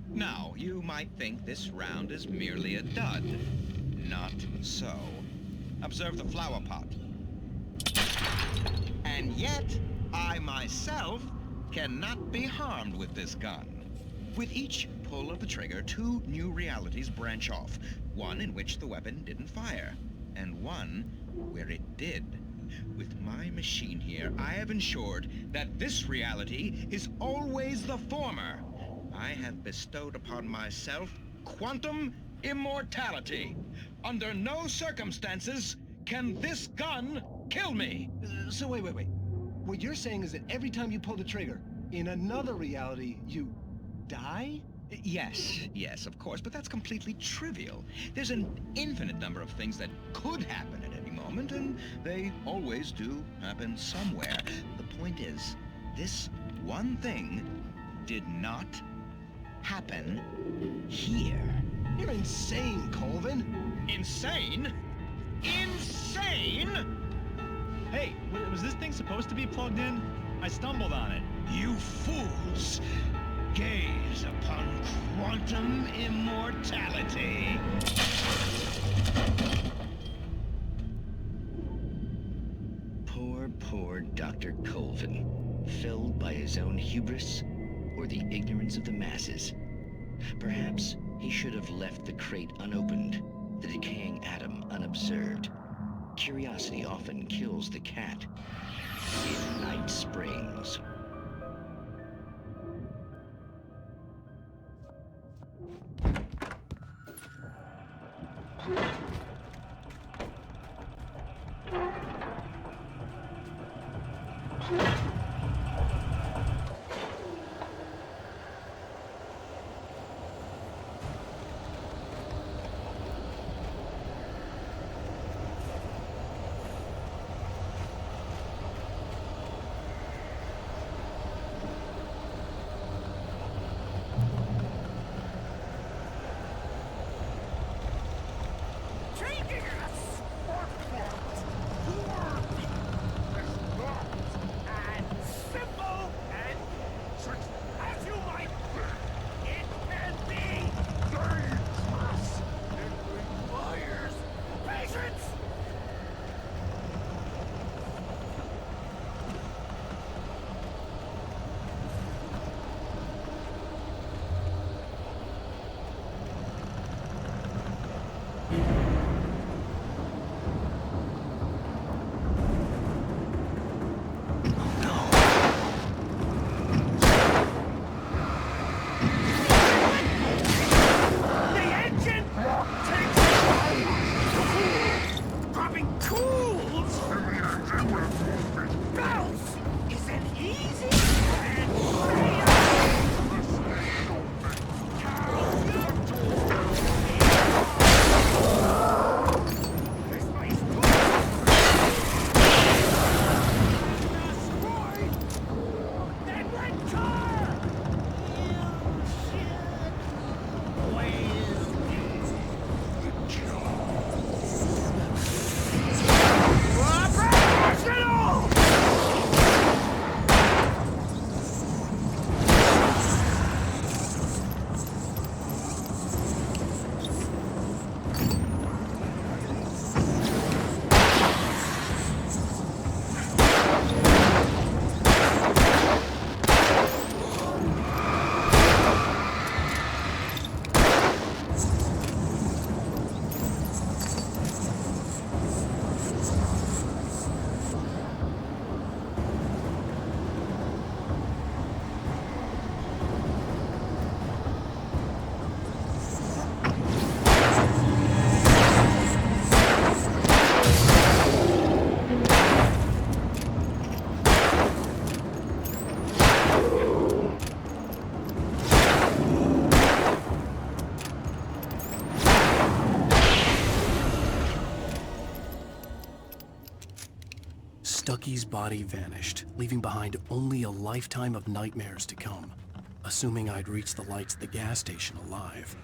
Now, you might think this round is merely a dud. Not so. Observe the flower pot. And yet, I myself cannot be harmed with this gun. With each pull of the trigger, 2 new realities branch off. One in which the weapon didn't fire, and one where it did. With my machine here, I have ensured that this reality is always the former. I have bestowed upon myself quantum immortality. Under no circumstances can this gun kill me. So wait. What you're saying is that every time you pull the trigger, in another reality, you die? Yes, of course, but that's completely trivial. There's an infinite number of things that could happen at any moment, and they always do happen somewhere. The point is, this one thing did not happen here. You're insane, Colvin. Insane? Insane? Hey, was this thing supposed to be plugged in? I stumbled on it. You fools! Gaze upon quantum immortality. Poor Dr. Colvin, felled by his own hubris or the ignorance of the masses. Perhaps he should have left the crate unopened, the decaying atom unobserved. Curiosity often kills the cat. In Night Springs. Stucky's body vanished, leaving behind only a lifetime of nightmares to come. assuming I'd reach the lights at the gas station alive.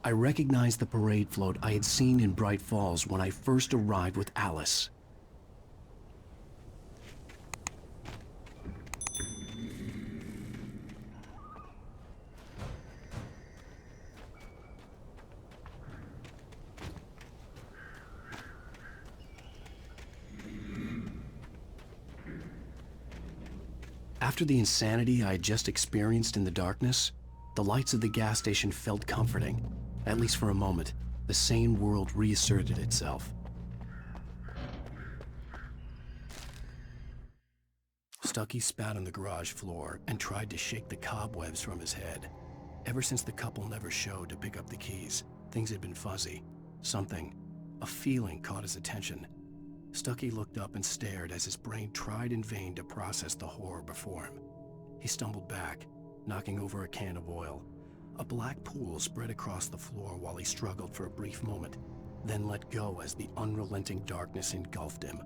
I recognized the parade float I had seen in Bright Falls when I first arrived with Alice. After the insanity I had just experienced in the darkness, the lights of the gas station felt comforting. At least for a moment, the sane world reasserted itself. Stucky spat on the garage floor and tried to shake the cobwebs from his head. Ever since the couple never showed to pick up the keys, things had been fuzzy. Something, a feeling caught his attention. Stucky looked up and stared as his brain tried in vain to process the horror before him. He stumbled back, knocking over a can of oil. A black pool spread across the floor while he struggled for a brief moment, then let go as the unrelenting darkness engulfed him.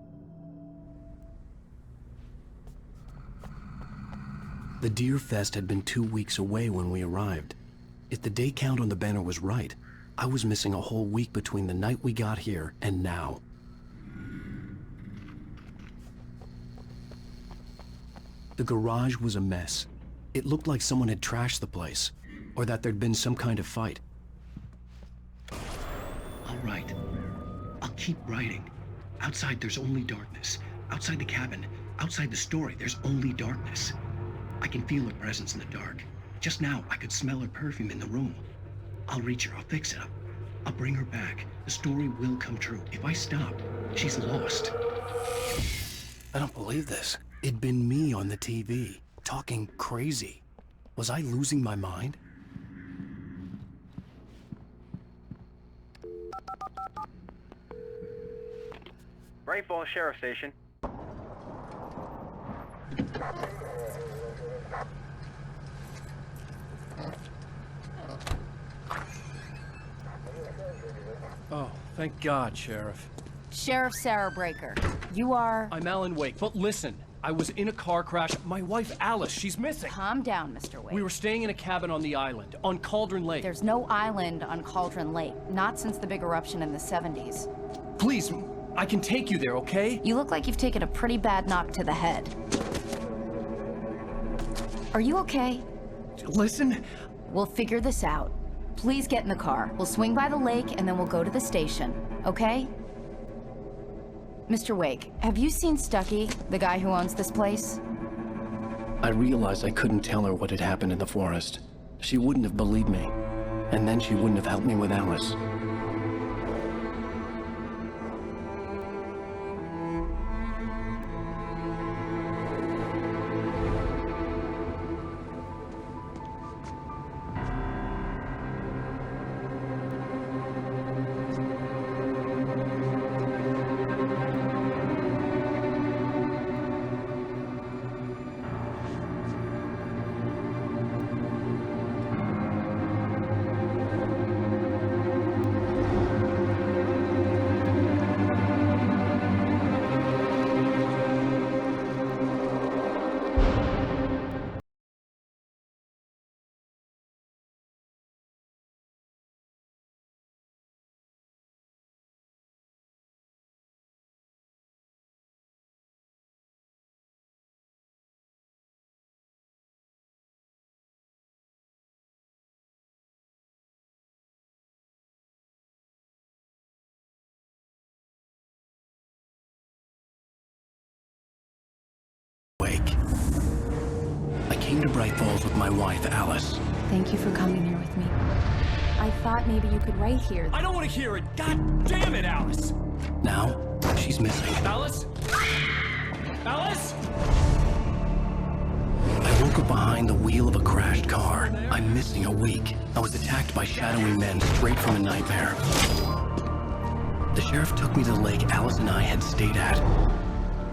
The Deer Fest had been 2 weeks away when we arrived. If the day count on the banner was right, I was missing a whole week between the night we got here and now. The garage was a mess. It looked like someone had trashed the place, or that there'd been some kind of fight. All right. I'll keep writing. Outside, there's only darkness. Outside the cabin, outside the story, there's only darkness. I can feel her presence in the dark. Just now, I could smell her perfume in the room. I'll reach her. I'll fix it up. I'll bring her back. The story will come true. If I stop, she's lost. I don't believe this. It'd been me on the TV, talking crazy. Was I losing my mind? Bright Falls Sheriff Station. Oh, thank God, Sheriff. Sheriff Sarah Breaker, you are... I'm Alan Wake, but listen, I was in a car crash. My wife, Alice, she's missing. Calm down, Mr. Wake. We were staying in a cabin on the island, on Cauldron Lake. There's no island on Cauldron Lake, not since the big eruption in the 70s. Please, I can take you there, okay? You look like you've taken a pretty bad knock to the head. Are you okay? Listen. We'll figure this out. Please get in the car. We'll swing by the lake and then we'll go to the station, okay? Mr. Wake, have you seen Stucky, the guy who owns this place? I realized I couldn't tell her what had happened in the forest. She wouldn't have believed me, and then she wouldn't have helped me with Alice. Wake. I came to Bright Falls with my wife, Alice. Thank you for coming here with me. I thought maybe you could write here. I don't want to hear it! God damn it, Alice! Now, she's missing. Alice? Alice? I woke up behind the wheel of a crashed car. I'm missing a week. I was attacked by shadowy men straight from a nightmare. The sheriff took me to the lake Alice and I had stayed at,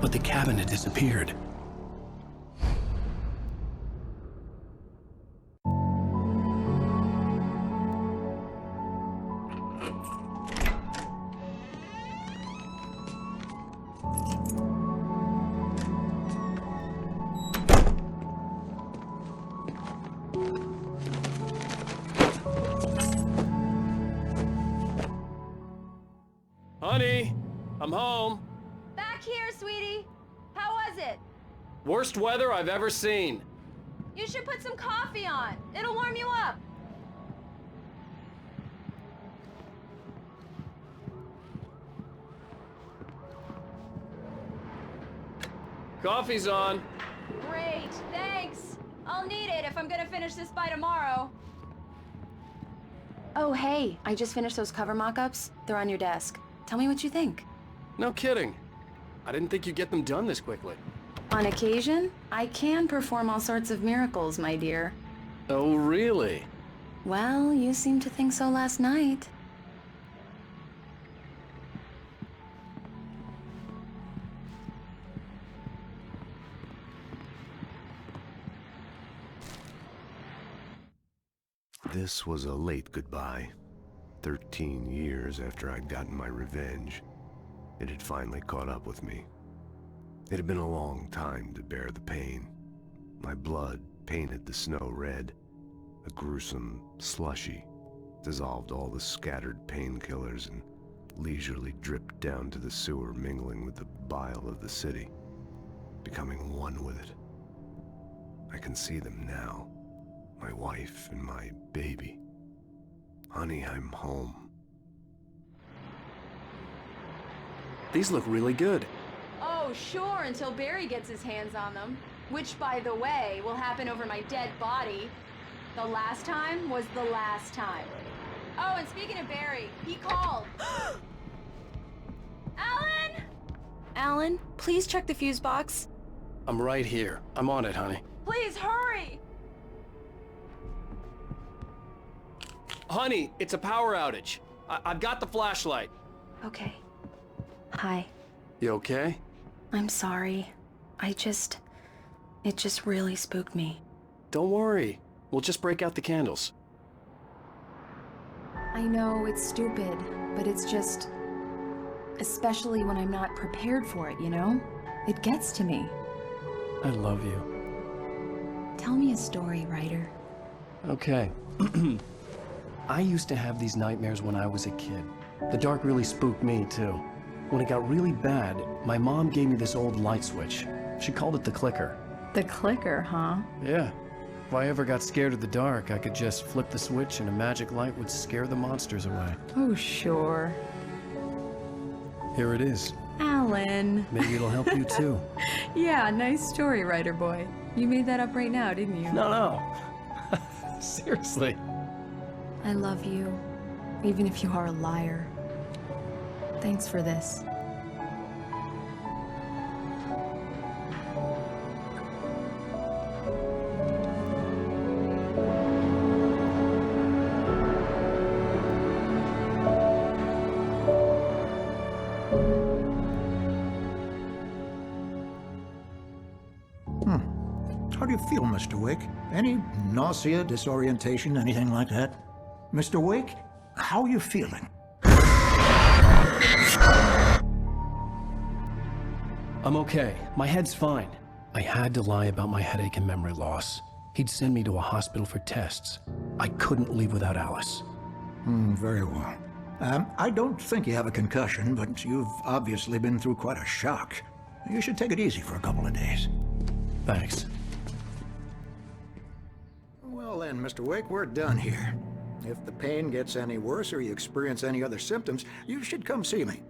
but the cabin had disappeared. Honey, I'm home. Back here, sweetie. How was it? Worst weather I've ever seen. You should put some coffee on. It'll warm you up. Coffee's on. Great, thanks. I'll need it if I'm gonna finish this by tomorrow. Oh, hey, I just finished those cover mock-ups. They're on your desk. Tell me what you think. No kidding. I didn't think you'd get them done this quickly. On occasion, I can perform all sorts of miracles, my dear. Oh, really? Well, you seemed to think so last night. This was a late goodbye. 13 years after I'd gotten my revenge, it had finally caught up with me. It had been a long time to bear the pain. My blood painted the snow red. A gruesome slushy dissolved all the scattered painkillers and leisurely dripped down to the sewer, mingling with the bile of the city, becoming one with it. I can see them now. My wife and my baby. Honey, I'm home. These look really good. Oh, sure, until Barry gets his hands on them. Which, by the way, will happen over my dead body. The last time was the last time. Oh, and speaking of Barry, he called. Alan! Alan, please check the fuse box. I'm right here. I'm on it, honey. Please, hurry! Honey, it's a power outage. I've got the flashlight. Okay. Hi. You okay? I'm sorry. It just really spooked me. Don't worry. We'll just break out the candles. I know it's stupid, but it's just... especially when I'm not prepared for it, you know? It gets to me. I love you. Tell me a story, writer. Okay. I used to have these nightmares when I was a kid. The dark really spooked me, too. When it got really bad, my mom gave me this old light switch. She called it the clicker. The clicker, huh? Yeah. If I ever got scared of the dark, I could just flip the switch and a magic light would scare the monsters away. Oh, sure. Here it is. Alan. Maybe it'll help you, too. Yeah, nice story, writer boy. You made that up right now, didn't you? No. Seriously. I love you, even if you are a liar. Thanks for this. How do you feel, Mr. Wake? Any nausea, disorientation, anything like that? Mr. Wake, how are you feeling? I'm okay. My head's fine. I had to lie about my headache and memory loss. He'd send me to a hospital for tests. I couldn't leave without Alice. Very well. I don't think you have a concussion, but you've obviously been through quite a shock. You should take it easy for a couple of days. Thanks. Well then, Mr. Wake, we're done here. If the pain gets any worse or you experience any other symptoms, you should come see me.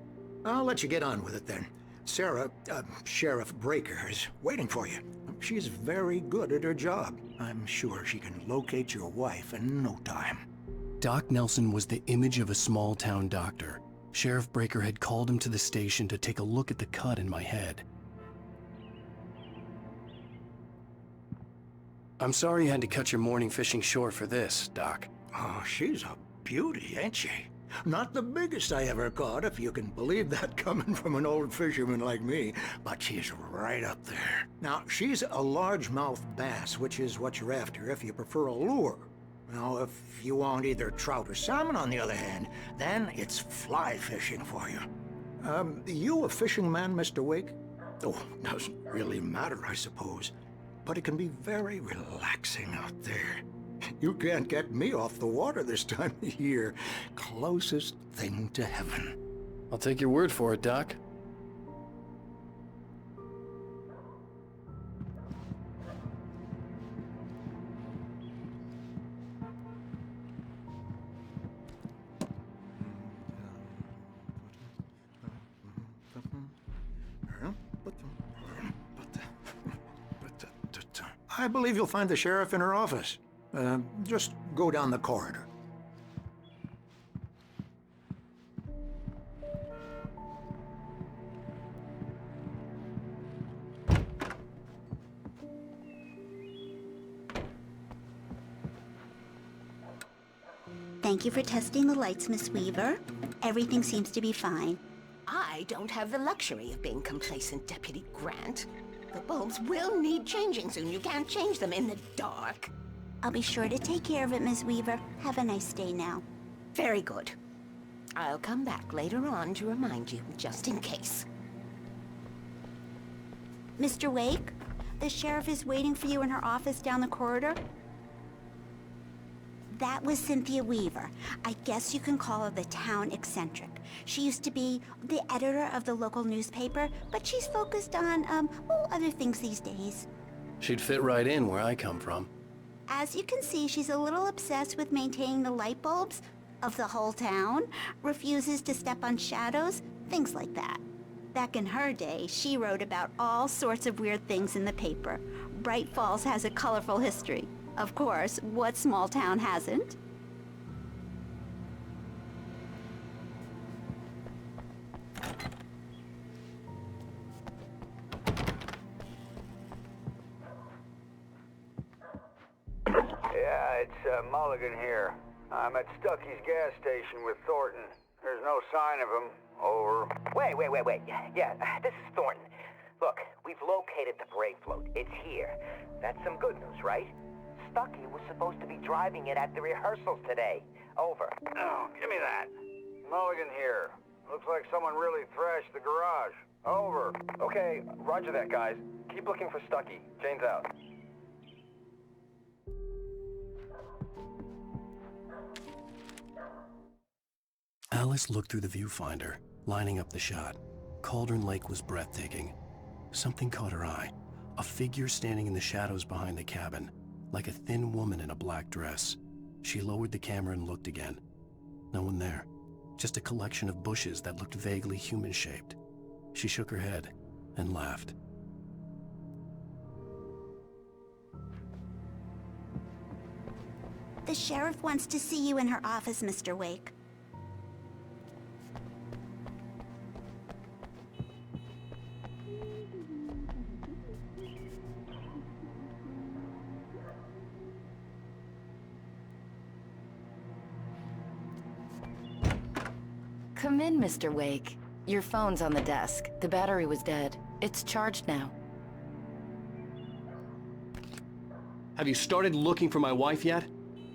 I'll let you get on with it then. Sarah, Sheriff Breaker, is waiting for you. She's very good at her job. I'm sure she can locate your wife in no time. Doc Nelson was the image of a small-town doctor. Sheriff Breaker had called him to the station to take a look at the cut in my head. I'm sorry you had to cut your morning fishing short for this, Doc. Oh, she's a beauty, ain't she? Not the biggest I ever caught, if you can believe that coming from an old fisherman like me, but she's right up there. Now, she's a largemouth bass, which is what you're after if you prefer a lure. Now, if you want either trout or salmon, on the other hand, then it's fly fishing for you. You a fishing man, Mr. Wake? Oh, doesn't really matter, I suppose. But it can be very relaxing out there. You can't get me off the water this time of year. Closest thing to heaven. I'll take your word for it, Doc. I believe you'll find the sheriff in her office. Just go down the corridor. Thank you for testing the lights, Miss Weaver. Everything seems to be fine. I don't have the luxury of being complacent, Deputy Grant. The bulbs will need changing soon. You can't change them in the dark. I'll be sure to take care of it, Miss Weaver. Have a nice day now. Very good. I'll come back later on to remind you, just in case. Mr. Wake, the sheriff is waiting for you in her office down the corridor. That was Cynthia Weaver. I guess you can call her the town eccentric. She used to be the editor of the local newspaper, but she's focused on, other things these days. She'd fit right in where I come from. As you can see, she's a little obsessed with maintaining the light bulbs of the whole town, refuses to step on shadows, things like that. Back in her day, she wrote about all sorts of weird things in the paper. Bright Falls has a colorful history. Of course, what small town hasn't? Yeah, it's Mulligan here. I'm at Stucky's gas station with Thornton. There's no sign of him. Over. Wait. Yeah, this is Thornton. Look, we've located the parade float. It's here. That's some good news, right? Stucky was supposed to be driving it at the rehearsals today. Over. Oh, give me that. Mulligan here. Looks like someone really thrashed the garage. Over. Okay, roger that, guys. Keep looking for Stucky. Jane's out. Alice looked through the viewfinder, lining up the shot. Cauldron Lake was breathtaking. Something caught her eye. A figure standing in the shadows behind the cabin, like a thin woman in a black dress. She lowered the camera and looked again. No one there. Just a collection of bushes that looked vaguely human-shaped. She shook her head and laughed. The sheriff wants to see you in her office, Mr. Wake. Come in, Mr. Wake. Your phone's on the desk. The battery was dead. It's charged now. Have you started looking for my wife yet?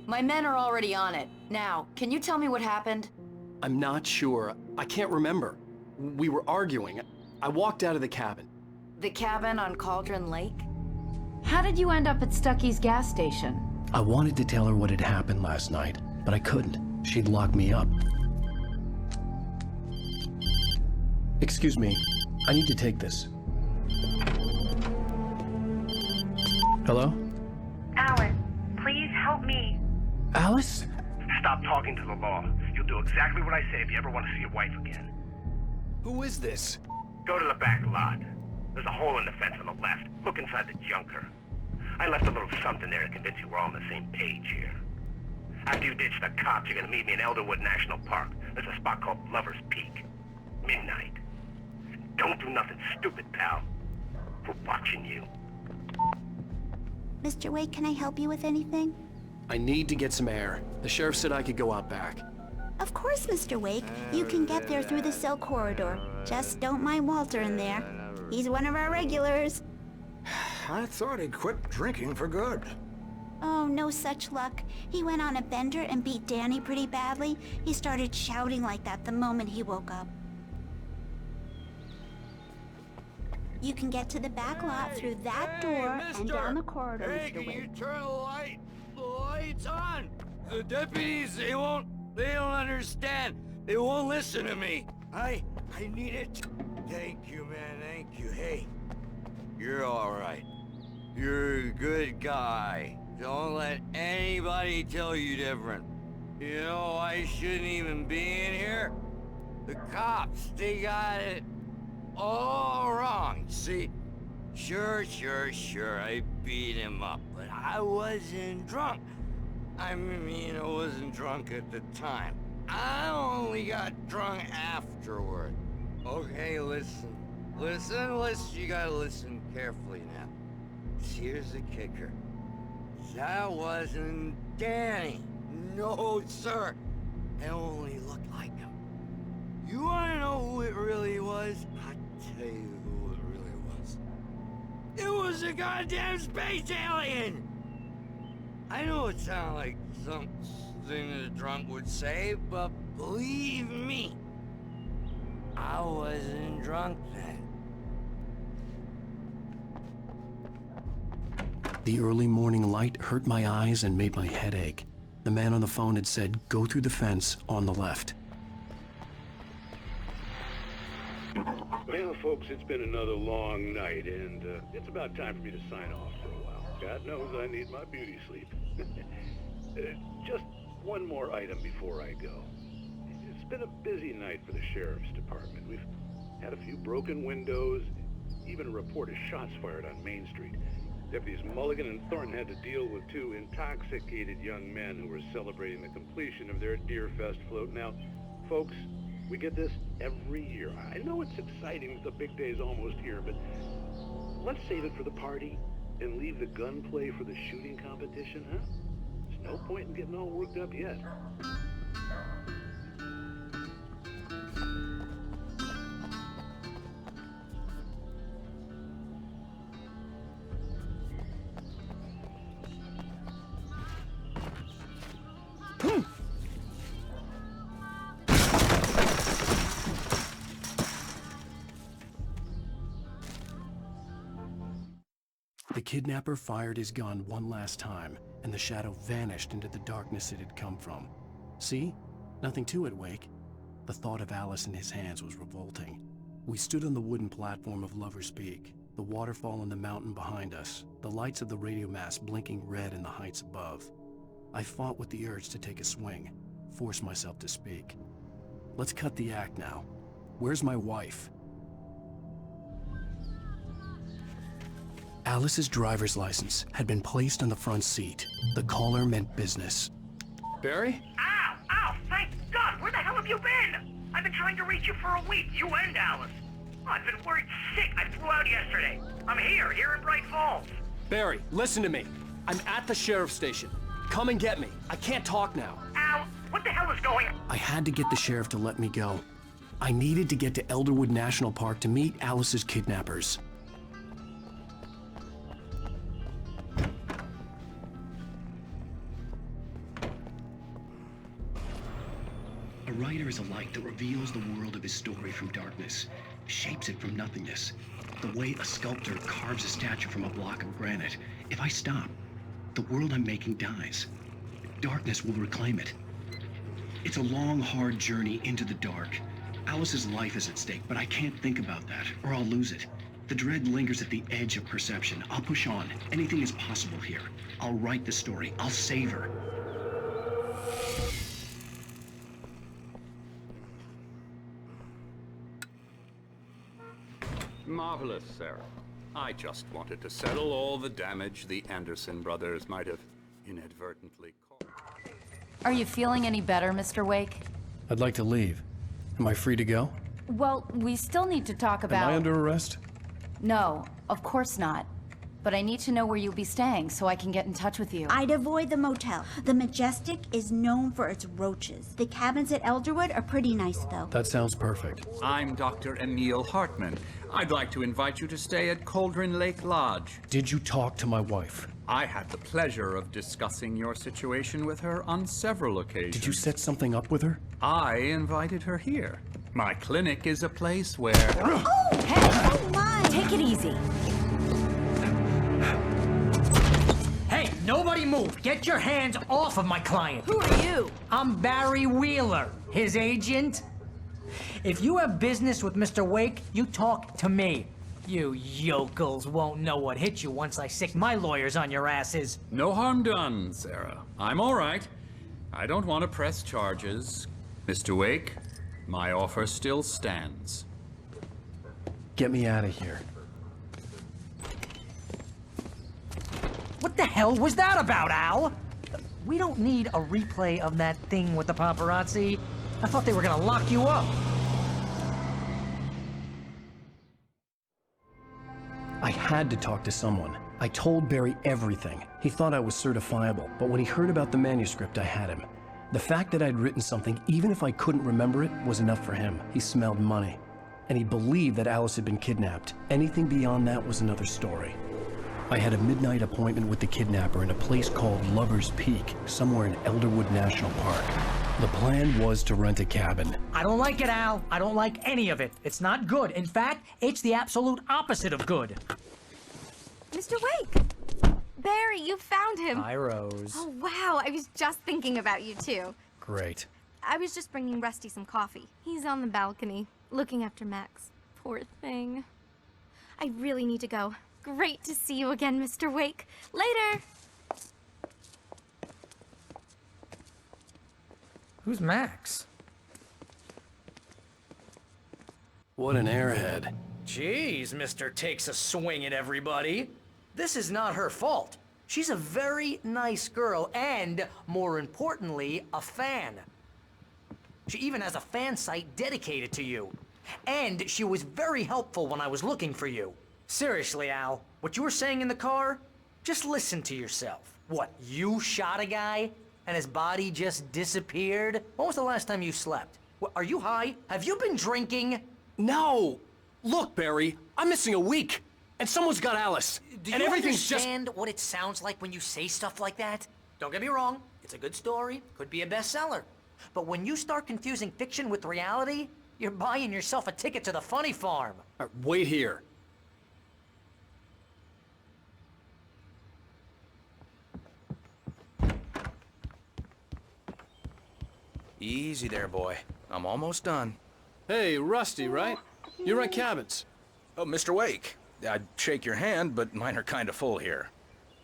My men are already on it. Now, can you tell me what happened? I'm not sure. I can't remember. We were arguing. I walked out of the cabin. The cabin on Cauldron Lake? How did you end up at Stucky's gas station? I wanted to tell her what had happened last night, but I couldn't. She'd lock me up. Excuse me. I need to take this. Hello? Alice, please help me. Alice? Stop talking to the law. You'll do exactly what I say if you ever want to see your wife again. Who is this? Go to the back lot. There's a hole in the fence on the left. Look inside the junker. I left a little something there to convince you we're all on the same page here. After you ditch the cops, you're gonna meet me in Elderwood National Park. There's a spot called Lover's Peak. Midnight. Don't do nothing stupid, pal. We're watching you. Mr. Wake, can I help you with anything? I need to get some air. The sheriff said I could go out back. Of course, Mr. Wake. You can get there through the cell corridor. Just don't mind Walter in there. He's one of our regulars. I thought he quit drinking for good. Oh, no such luck. He went on a bender and beat Danny pretty badly. He started shouting like that the moment he woke up. You can get to the back lot through that door and down the corridor, Mr. Wake. Can you turn the lights on? The deputies, they don't understand. They won't listen to me. I need it. Thank you, man, thank you. Hey, you're all right. You're a good guy. Don't let anybody tell you different. You know, I shouldn't even be in here. The cops, they got it all wrong. See, sure, I beat him up, but I wasn't drunk. I mean, I wasn't drunk at the time. I only got drunk afterward. Okay, listen, you gotta listen carefully now. Here's the kicker. That wasn't Danny. No, sir. It only looked like him. You wanna know who it really was? I'll tell you who it really was. It was a goddamn space alien! I know it sounds like something a drunk would say, but believe me, I wasn't drunk then. The early morning light hurt my eyes and made my head ache. The man on the phone had said, go through the fence on the left. Well, folks, it's been another long night, and it's about time for me to sign off for a while. God knows I need my beauty sleep. Just one more item before I go. It's been a busy night for the sheriff's department. We've had a few broken windows, even a report of shots fired on Main Street. Deputies Mulligan and Thornton had to deal with two intoxicated young men who were celebrating the completion of their Deer Fest float. Now, folks, we get this every year. I know it's exciting that the big day's almost here, but let's save it for the party and leave the gunplay for the shooting competition, huh? There's no point in getting all worked up yet. The kidnapper fired his gun one last time, and the shadow vanished into the darkness it had come from. See? Nothing to it, Wake. The thought of Alice in his hands was revolting. We stood on the wooden platform of Lover's Peak, the waterfall in the mountain behind us, the lights of the radio mast blinking red in the heights above. I fought with the urge to take a swing, force myself to speak. Let's cut the act now. Where's my wife? Alice's driver's license had been placed on the front seat. The caller meant business. Barry? Ow! Ow! Thank God! Where the hell have you been? I've been trying to reach you for a week, you and Alice. I've been worried sick. I flew out yesterday. I'm here in Bright Falls. Barry, listen to me. I'm at the sheriff's station. Come and get me. I can't talk now. Al, what the hell is going on? I had to get the sheriff to let me go. I needed to get to Elderwood National Park to meet Alice's kidnappers. A writer is a light that reveals the world of his story from darkness, shapes it from nothingness. The way a sculptor carves a statue from a block of granite. If I stop, the world I'm making dies. Darkness will reclaim it. It's a long, hard journey into the dark. Alice's life is at stake, but I can't think about that, or I'll lose it. The dread lingers at the edge of perception. I'll push on. Anything is possible here. I'll write the story. I'll save her. Marvelous, Sarah. I just wanted to settle all the damage the Anderson brothers might have inadvertently caused. Are you feeling any better, Mr. Wake? I'd like to leave. Am I free to go? Well, we still need to talk about... Am I under arrest? No, of course not. But I need to know where you'll be staying so I can get in touch with you. I'd avoid the motel. The Majestic is known for its roaches. The cabins at Elderwood are pretty nice, though. That sounds perfect. I'm Dr. Emil Hartman. I'd like to invite you to stay at Cauldron Lake Lodge. Did you talk to my wife? I had the pleasure of discussing your situation with her on several occasions. Did you set something up with her? I invited her here. My clinic is a place where... Oh! Hey! Oh, my! Take it easy. Hey, nobody move! Get your hands off of my client! Who are you? I'm Barry Wheeler, his agent. If you have business with Mr. Wake, you talk to me. You yokels won't know what hit you once I sick my lawyers on your asses. No harm done, Sarah. I'm all right. I don't want to press charges. Mr. Wake, my offer still stands. Get me out of here. What the hell was that about, Al? We don't need a replay of that thing with the paparazzi. I thought they were gonna lock you up. I had to talk to someone. I told Barry everything. He thought I was certifiable, but when he heard about the manuscript, I had him. The fact that I'd written something, even if I couldn't remember it, was enough for him. He smelled money. And he believed that Alice had been kidnapped. Anything beyond that was another story. I had a midnight appointment with the kidnapper in a place called Lover's Peak, somewhere in Elderwood National Park. The plan was to rent a cabin. I don't like it, Al. I don't like any of it. It's not good. In fact, it's the absolute opposite of good. Mr. Wake! Barry, you found him! Hi, Rose. Oh, wow. I was just thinking about you, too. Great. I was just bringing Rusty some coffee. He's on the balcony, looking after Max. Poor thing. I really need to go. Great to see you again, Mr. Wake. Later! Who's Max? What an airhead. Jeez, Mr. Takes a swing at everybody. This is not her fault. She's a very nice girl and, more importantly, a fan. She even has a fan site dedicated to you. And she was very helpful when I was looking for you. Seriously, Al, what you were saying in the car? Just listen to yourself. What, you shot a guy and his body just disappeared? When was the last time you slept? What, are you high? Have you been drinking? No! Look, Barry, I'm missing a week, and someone's got Alice. Do and you everything's understand what it sounds like when you say stuff like that? Don't get me wrong, it's a good story, could be a bestseller. But when you start confusing fiction with reality, you're buying yourself a ticket to the funny farm. Wait here. Easy there, boy. I'm almost done. Hey, Rusty, right? You rent cabins. Oh, Mr. Wake. I'd shake your hand, but mine are kind of full here.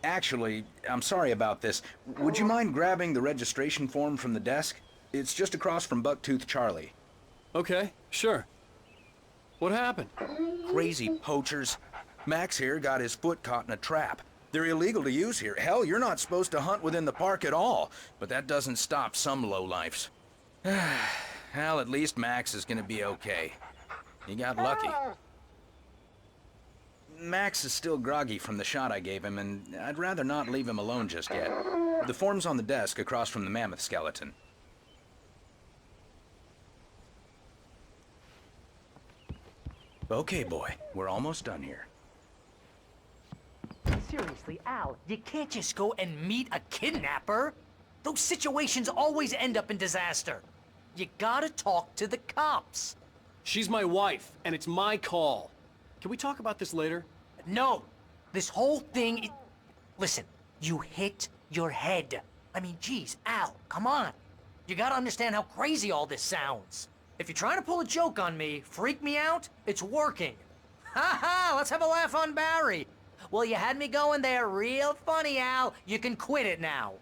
Actually, I'm sorry about this. Would you mind grabbing the registration form from the desk? It's just across from Bucktooth Charlie. Okay, sure. What happened? Crazy poachers. Max here got his foot caught in a trap. They're illegal to use here. Hell, you're not supposed to hunt within the park at all. But that doesn't stop some lowlifes. Hell, at least Max is gonna be okay. He got lucky. Max is still groggy from the shot I gave him, and I'd rather not leave him alone just yet. The form's on the desk across from the mammoth skeleton. Okay, boy. We're almost done here. Seriously, Al, you can't just go and meet a kidnapper. Those situations always end up in disaster. You gotta talk to the cops. She's my wife, and it's my call. Can we talk about this later? No. This whole thing... Listen, you hit your head. I mean, geez, Al, come on. You gotta understand how crazy all this sounds. If you're trying to pull a joke on me, freak me out, it's working. Ha ha, let's have a laugh on Barry. Well, you had me going there real funny, Al. You can quit it now.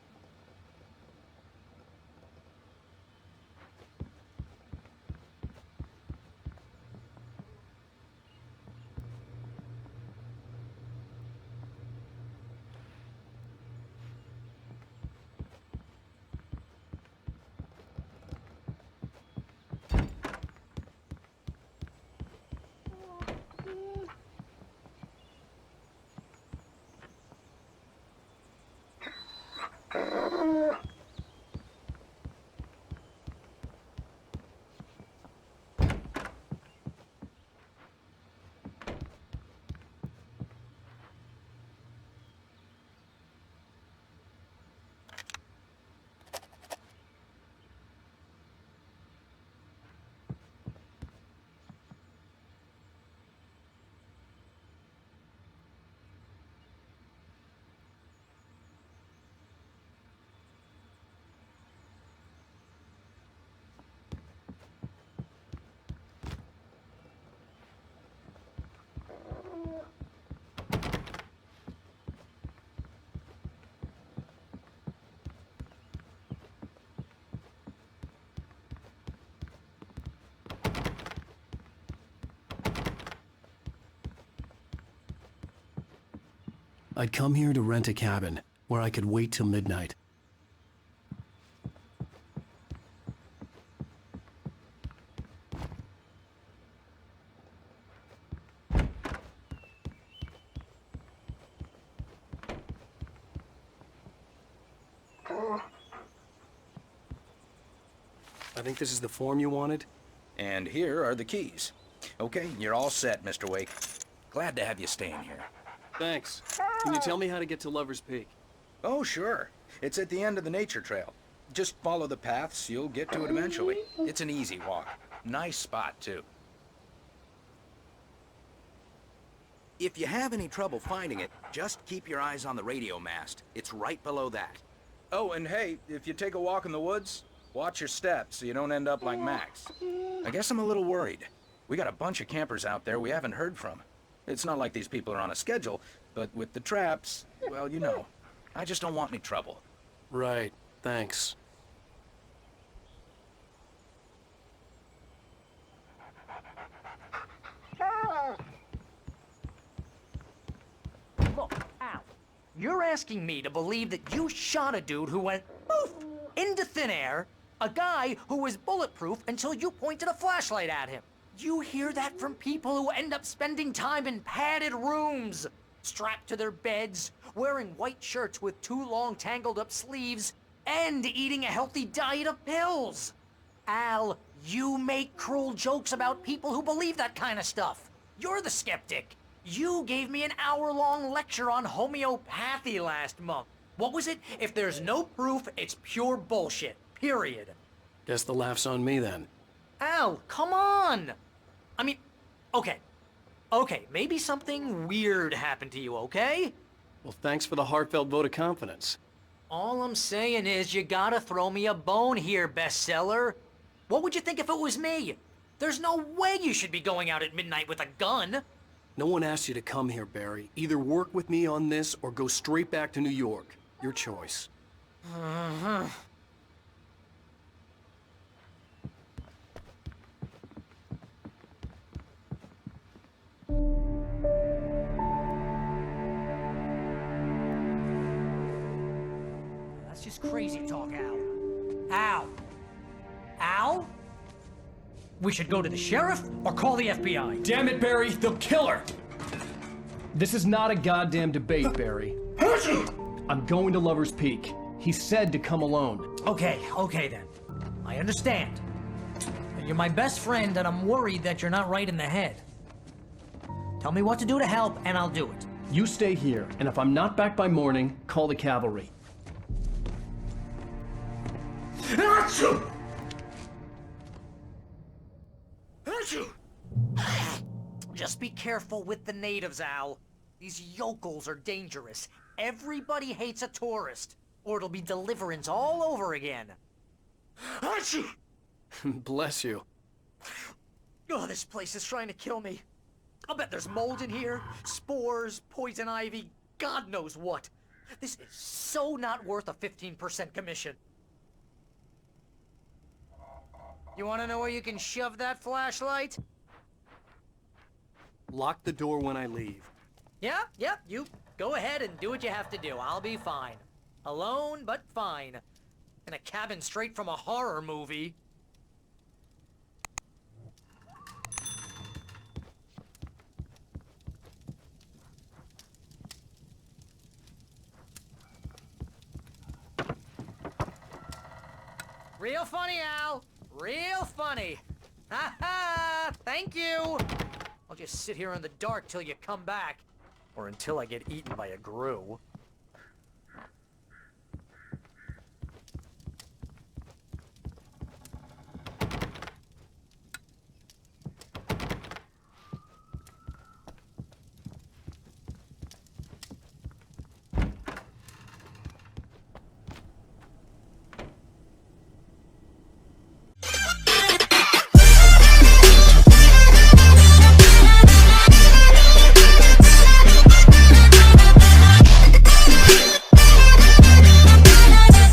I'd come here to rent a cabin where I could wait till midnight. I think this is the form you wanted. And here are the keys. Okay, you're all set, Mr. Wake. Glad to have you staying here. Thanks. Can you tell me how to get to Lover's Peak? Oh, sure. It's at the end of the nature trail. Just follow the paths, you'll get to it eventually. It's an easy walk. Nice spot, too. If you have any trouble finding it, just keep your eyes on the radio mast. It's right below that. Oh, and hey, if you take a walk in the woods, watch your steps so you don't end up like Max. I guess I'm a little worried. We got a bunch of campers out there we haven't heard from. It's not like these people are on a schedule, but with the traps, well, you know. I just don't want any trouble. Right. Thanks. Look, Al, you're asking me to believe that you shot a dude who went poof into thin air, a guy who was bulletproof until you pointed a flashlight at him. You hear that from people who end up spending time in padded rooms, strapped to their beds, wearing white shirts with too long tangled up sleeves, and eating a healthy diet of pills. Al, you make cruel jokes about people who believe that kind of stuff. You're the skeptic. You gave me an hour-long lecture on homeopathy last month. What was it? If there's no proof, it's pure bullshit. Period. Guess the laugh's on me then. Al, come on! I mean, okay, maybe something weird happened to you, okay? Well, thanks for the heartfelt vote of confidence. All I'm saying is you gotta throw me a bone here, bestseller. What would you think if it was me? There's no way you should be going out at midnight with a gun. No one asked you to come here, Barry. Either work with me on this or go straight back to New York. Your choice. That's just crazy talk, Al. Al? Al? We should go to the sheriff or call the FBI. Damn it, Barry, they'll kill her! This is not a goddamn debate, Barry. I'm going to Lover's Peak. He said to come alone. Okay then. I understand. You're my best friend and I'm worried that you're not right in the head. Tell me what to do to help and I'll do it. You stay here, and if I'm not back by morning, call the cavalry. Just be careful with the natives, Al. These yokels are dangerous. Everybody hates a tourist, or it'll be Deliverance all over again. Bless you. Oh, this place is trying to kill me. I'll bet there's mold in here, spores, poison ivy, God knows what. This is so not worth a 15% commission. You want to know where you can shove that flashlight? Lock the door when I leave. Yeah, you go ahead and do what you have to do. I'll be fine. Alone, but fine. In a cabin straight from a horror movie. Real funny, Al. Real funny. Ha ha! Thank you! I'll just sit here in the dark till you come back. Or until I get eaten by a grue.